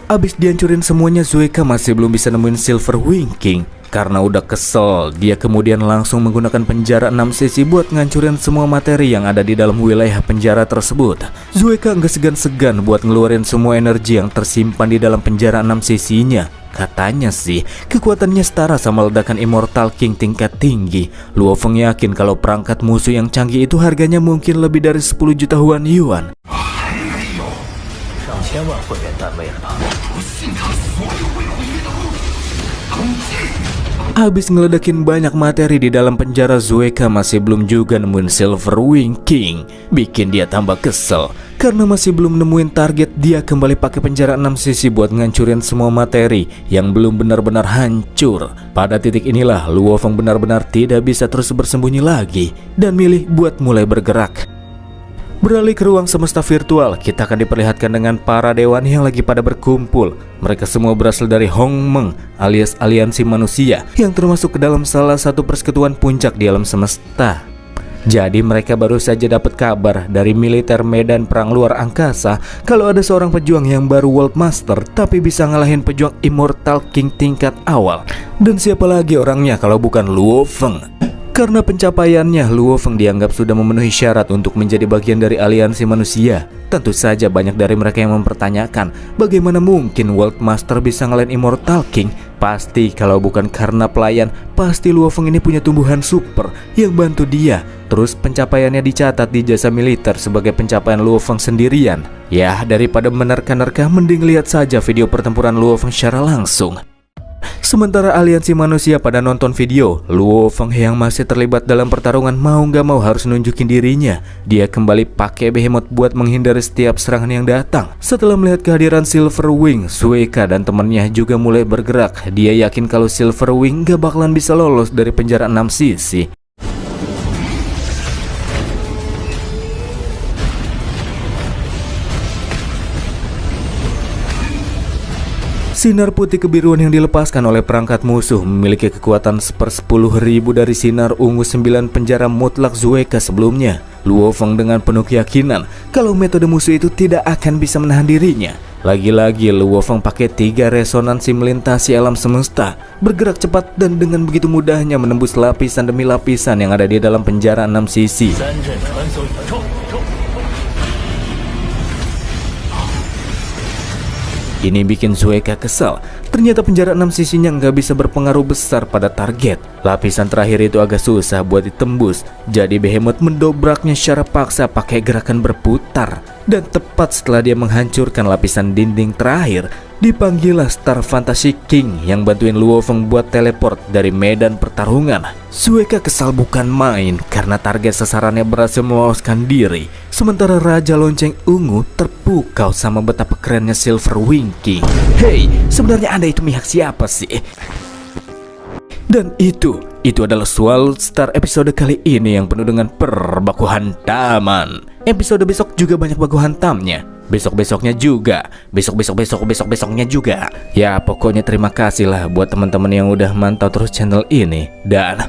abis dihancurin semuanya, Zueka masih belum bisa nemuin Silver Wing King. Karena udah kesel, dia kemudian langsung menggunakan penjara 6 sisi buat ngancurin semua materi yang ada di dalam wilayah penjara tersebut. Zueka nggak segan-segan buat ngeluarin semua energi yang tersimpan di dalam penjara 6 sisinya. Katanya sih, kekuatannya setara sama ledakan Immortal King tingkat tinggi. Luo Feng yakin kalau perangkat musuh yang canggih itu harganya mungkin lebih dari 10 juta Huan Yuan. Habis ngeledakin banyak materi di dalam penjara, Zueka masih belum juga nemuin Silver Wing King. Bikin dia tambah kesel. Karena masih belum nemuin target, dia kembali pakai penjara 6 sisi buat ngancurin semua materi yang belum benar-benar hancur. Pada titik inilah Luo Feng benar-benar tidak bisa terus bersembunyi lagi dan milih buat mulai bergerak. Beralih ke ruang semesta virtual, kita akan diperlihatkan dengan para dewan yang lagi pada berkumpul. Mereka semua berasal dari Hong Meng alias aliansi manusia yang termasuk ke dalam salah satu persekutuan puncak di alam semesta. Jadi mereka baru saja dapat kabar dari militer medan perang luar angkasa kalau ada seorang pejuang yang baru World Master tapi bisa ngalahin pejuang Immortal King tingkat awal. Dan siapa lagi orangnya kalau bukan Luo Feng. Karena pencapaiannya, Luo Feng dianggap sudah memenuhi syarat untuk menjadi bagian dari aliansi manusia. Tentu saja banyak dari mereka yang mempertanyakan bagaimana mungkin World Master bisa ngalahin Immortal King. Pasti kalau bukan karena pelayan, pasti Luo Feng ini punya tumbuhan super yang bantu dia. Terus pencapaiannya dicatat di jasa militer sebagai pencapaian Luo Feng sendirian. Ya, daripada menerka-nerka, mending lihat saja video pertempuran Luo Feng secara langsung. Sementara aliansi manusia pada nonton video, Luo Feng yang masih terlibat dalam pertarungan mau gak mau harus nunjukin dirinya. Dia kembali pakai Behemoth buat menghindari setiap serangan yang datang. Setelah melihat kehadiran Silver Wing, Zueka dan temannya juga mulai bergerak. Dia yakin kalau Silver Wing gak bakalan bisa lolos dari penjara 6 sisi. Sinar putih kebiruan yang dilepaskan oleh perangkat musuh memiliki kekuatan 1/10.000 dari sinar ungu 9 penjara mutlak Zueka sebelumnya. Luo Feng dengan penuh keyakinan kalau metode musuh itu tidak akan bisa menahan dirinya. Lagi-lagi Luo Feng pakai 3 resonansi melintasi alam semesta, bergerak cepat dan dengan begitu mudahnya menembus lapisan demi lapisan yang ada di dalam penjara 6 sisi. Ini bikin Zueka kesal. Ternyata penjara 6 sisinya nggak bisa berpengaruh besar pada target. Lapisan terakhir itu agak susah buat ditembus. Jadi Behemoth mendobraknya secara paksa pakai gerakan berputar. Dan tepat setelah dia menghancurkan lapisan dinding terakhir, dipanggillah Star Fantasy King yang bantuin Luo Feng buat teleport dari medan pertarungan. Zueka kesal bukan main karena target sasarannya berhasil meloloskan diri. Sementara Raja Lonceng Ungu terpukau sama betapa kerennya Silver Wing King. Hey, sebenarnya Anda itu pihak siapa sih? Dan itu adalah Sword Star episode kali ini yang penuh dengan perbaku hantaman. Episode besok juga banyak baku hantamnya. Besok-besoknya juga, besoknya juga. Ya pokoknya terima kasih lah buat teman-teman yang udah mantau terus channel ini. Dan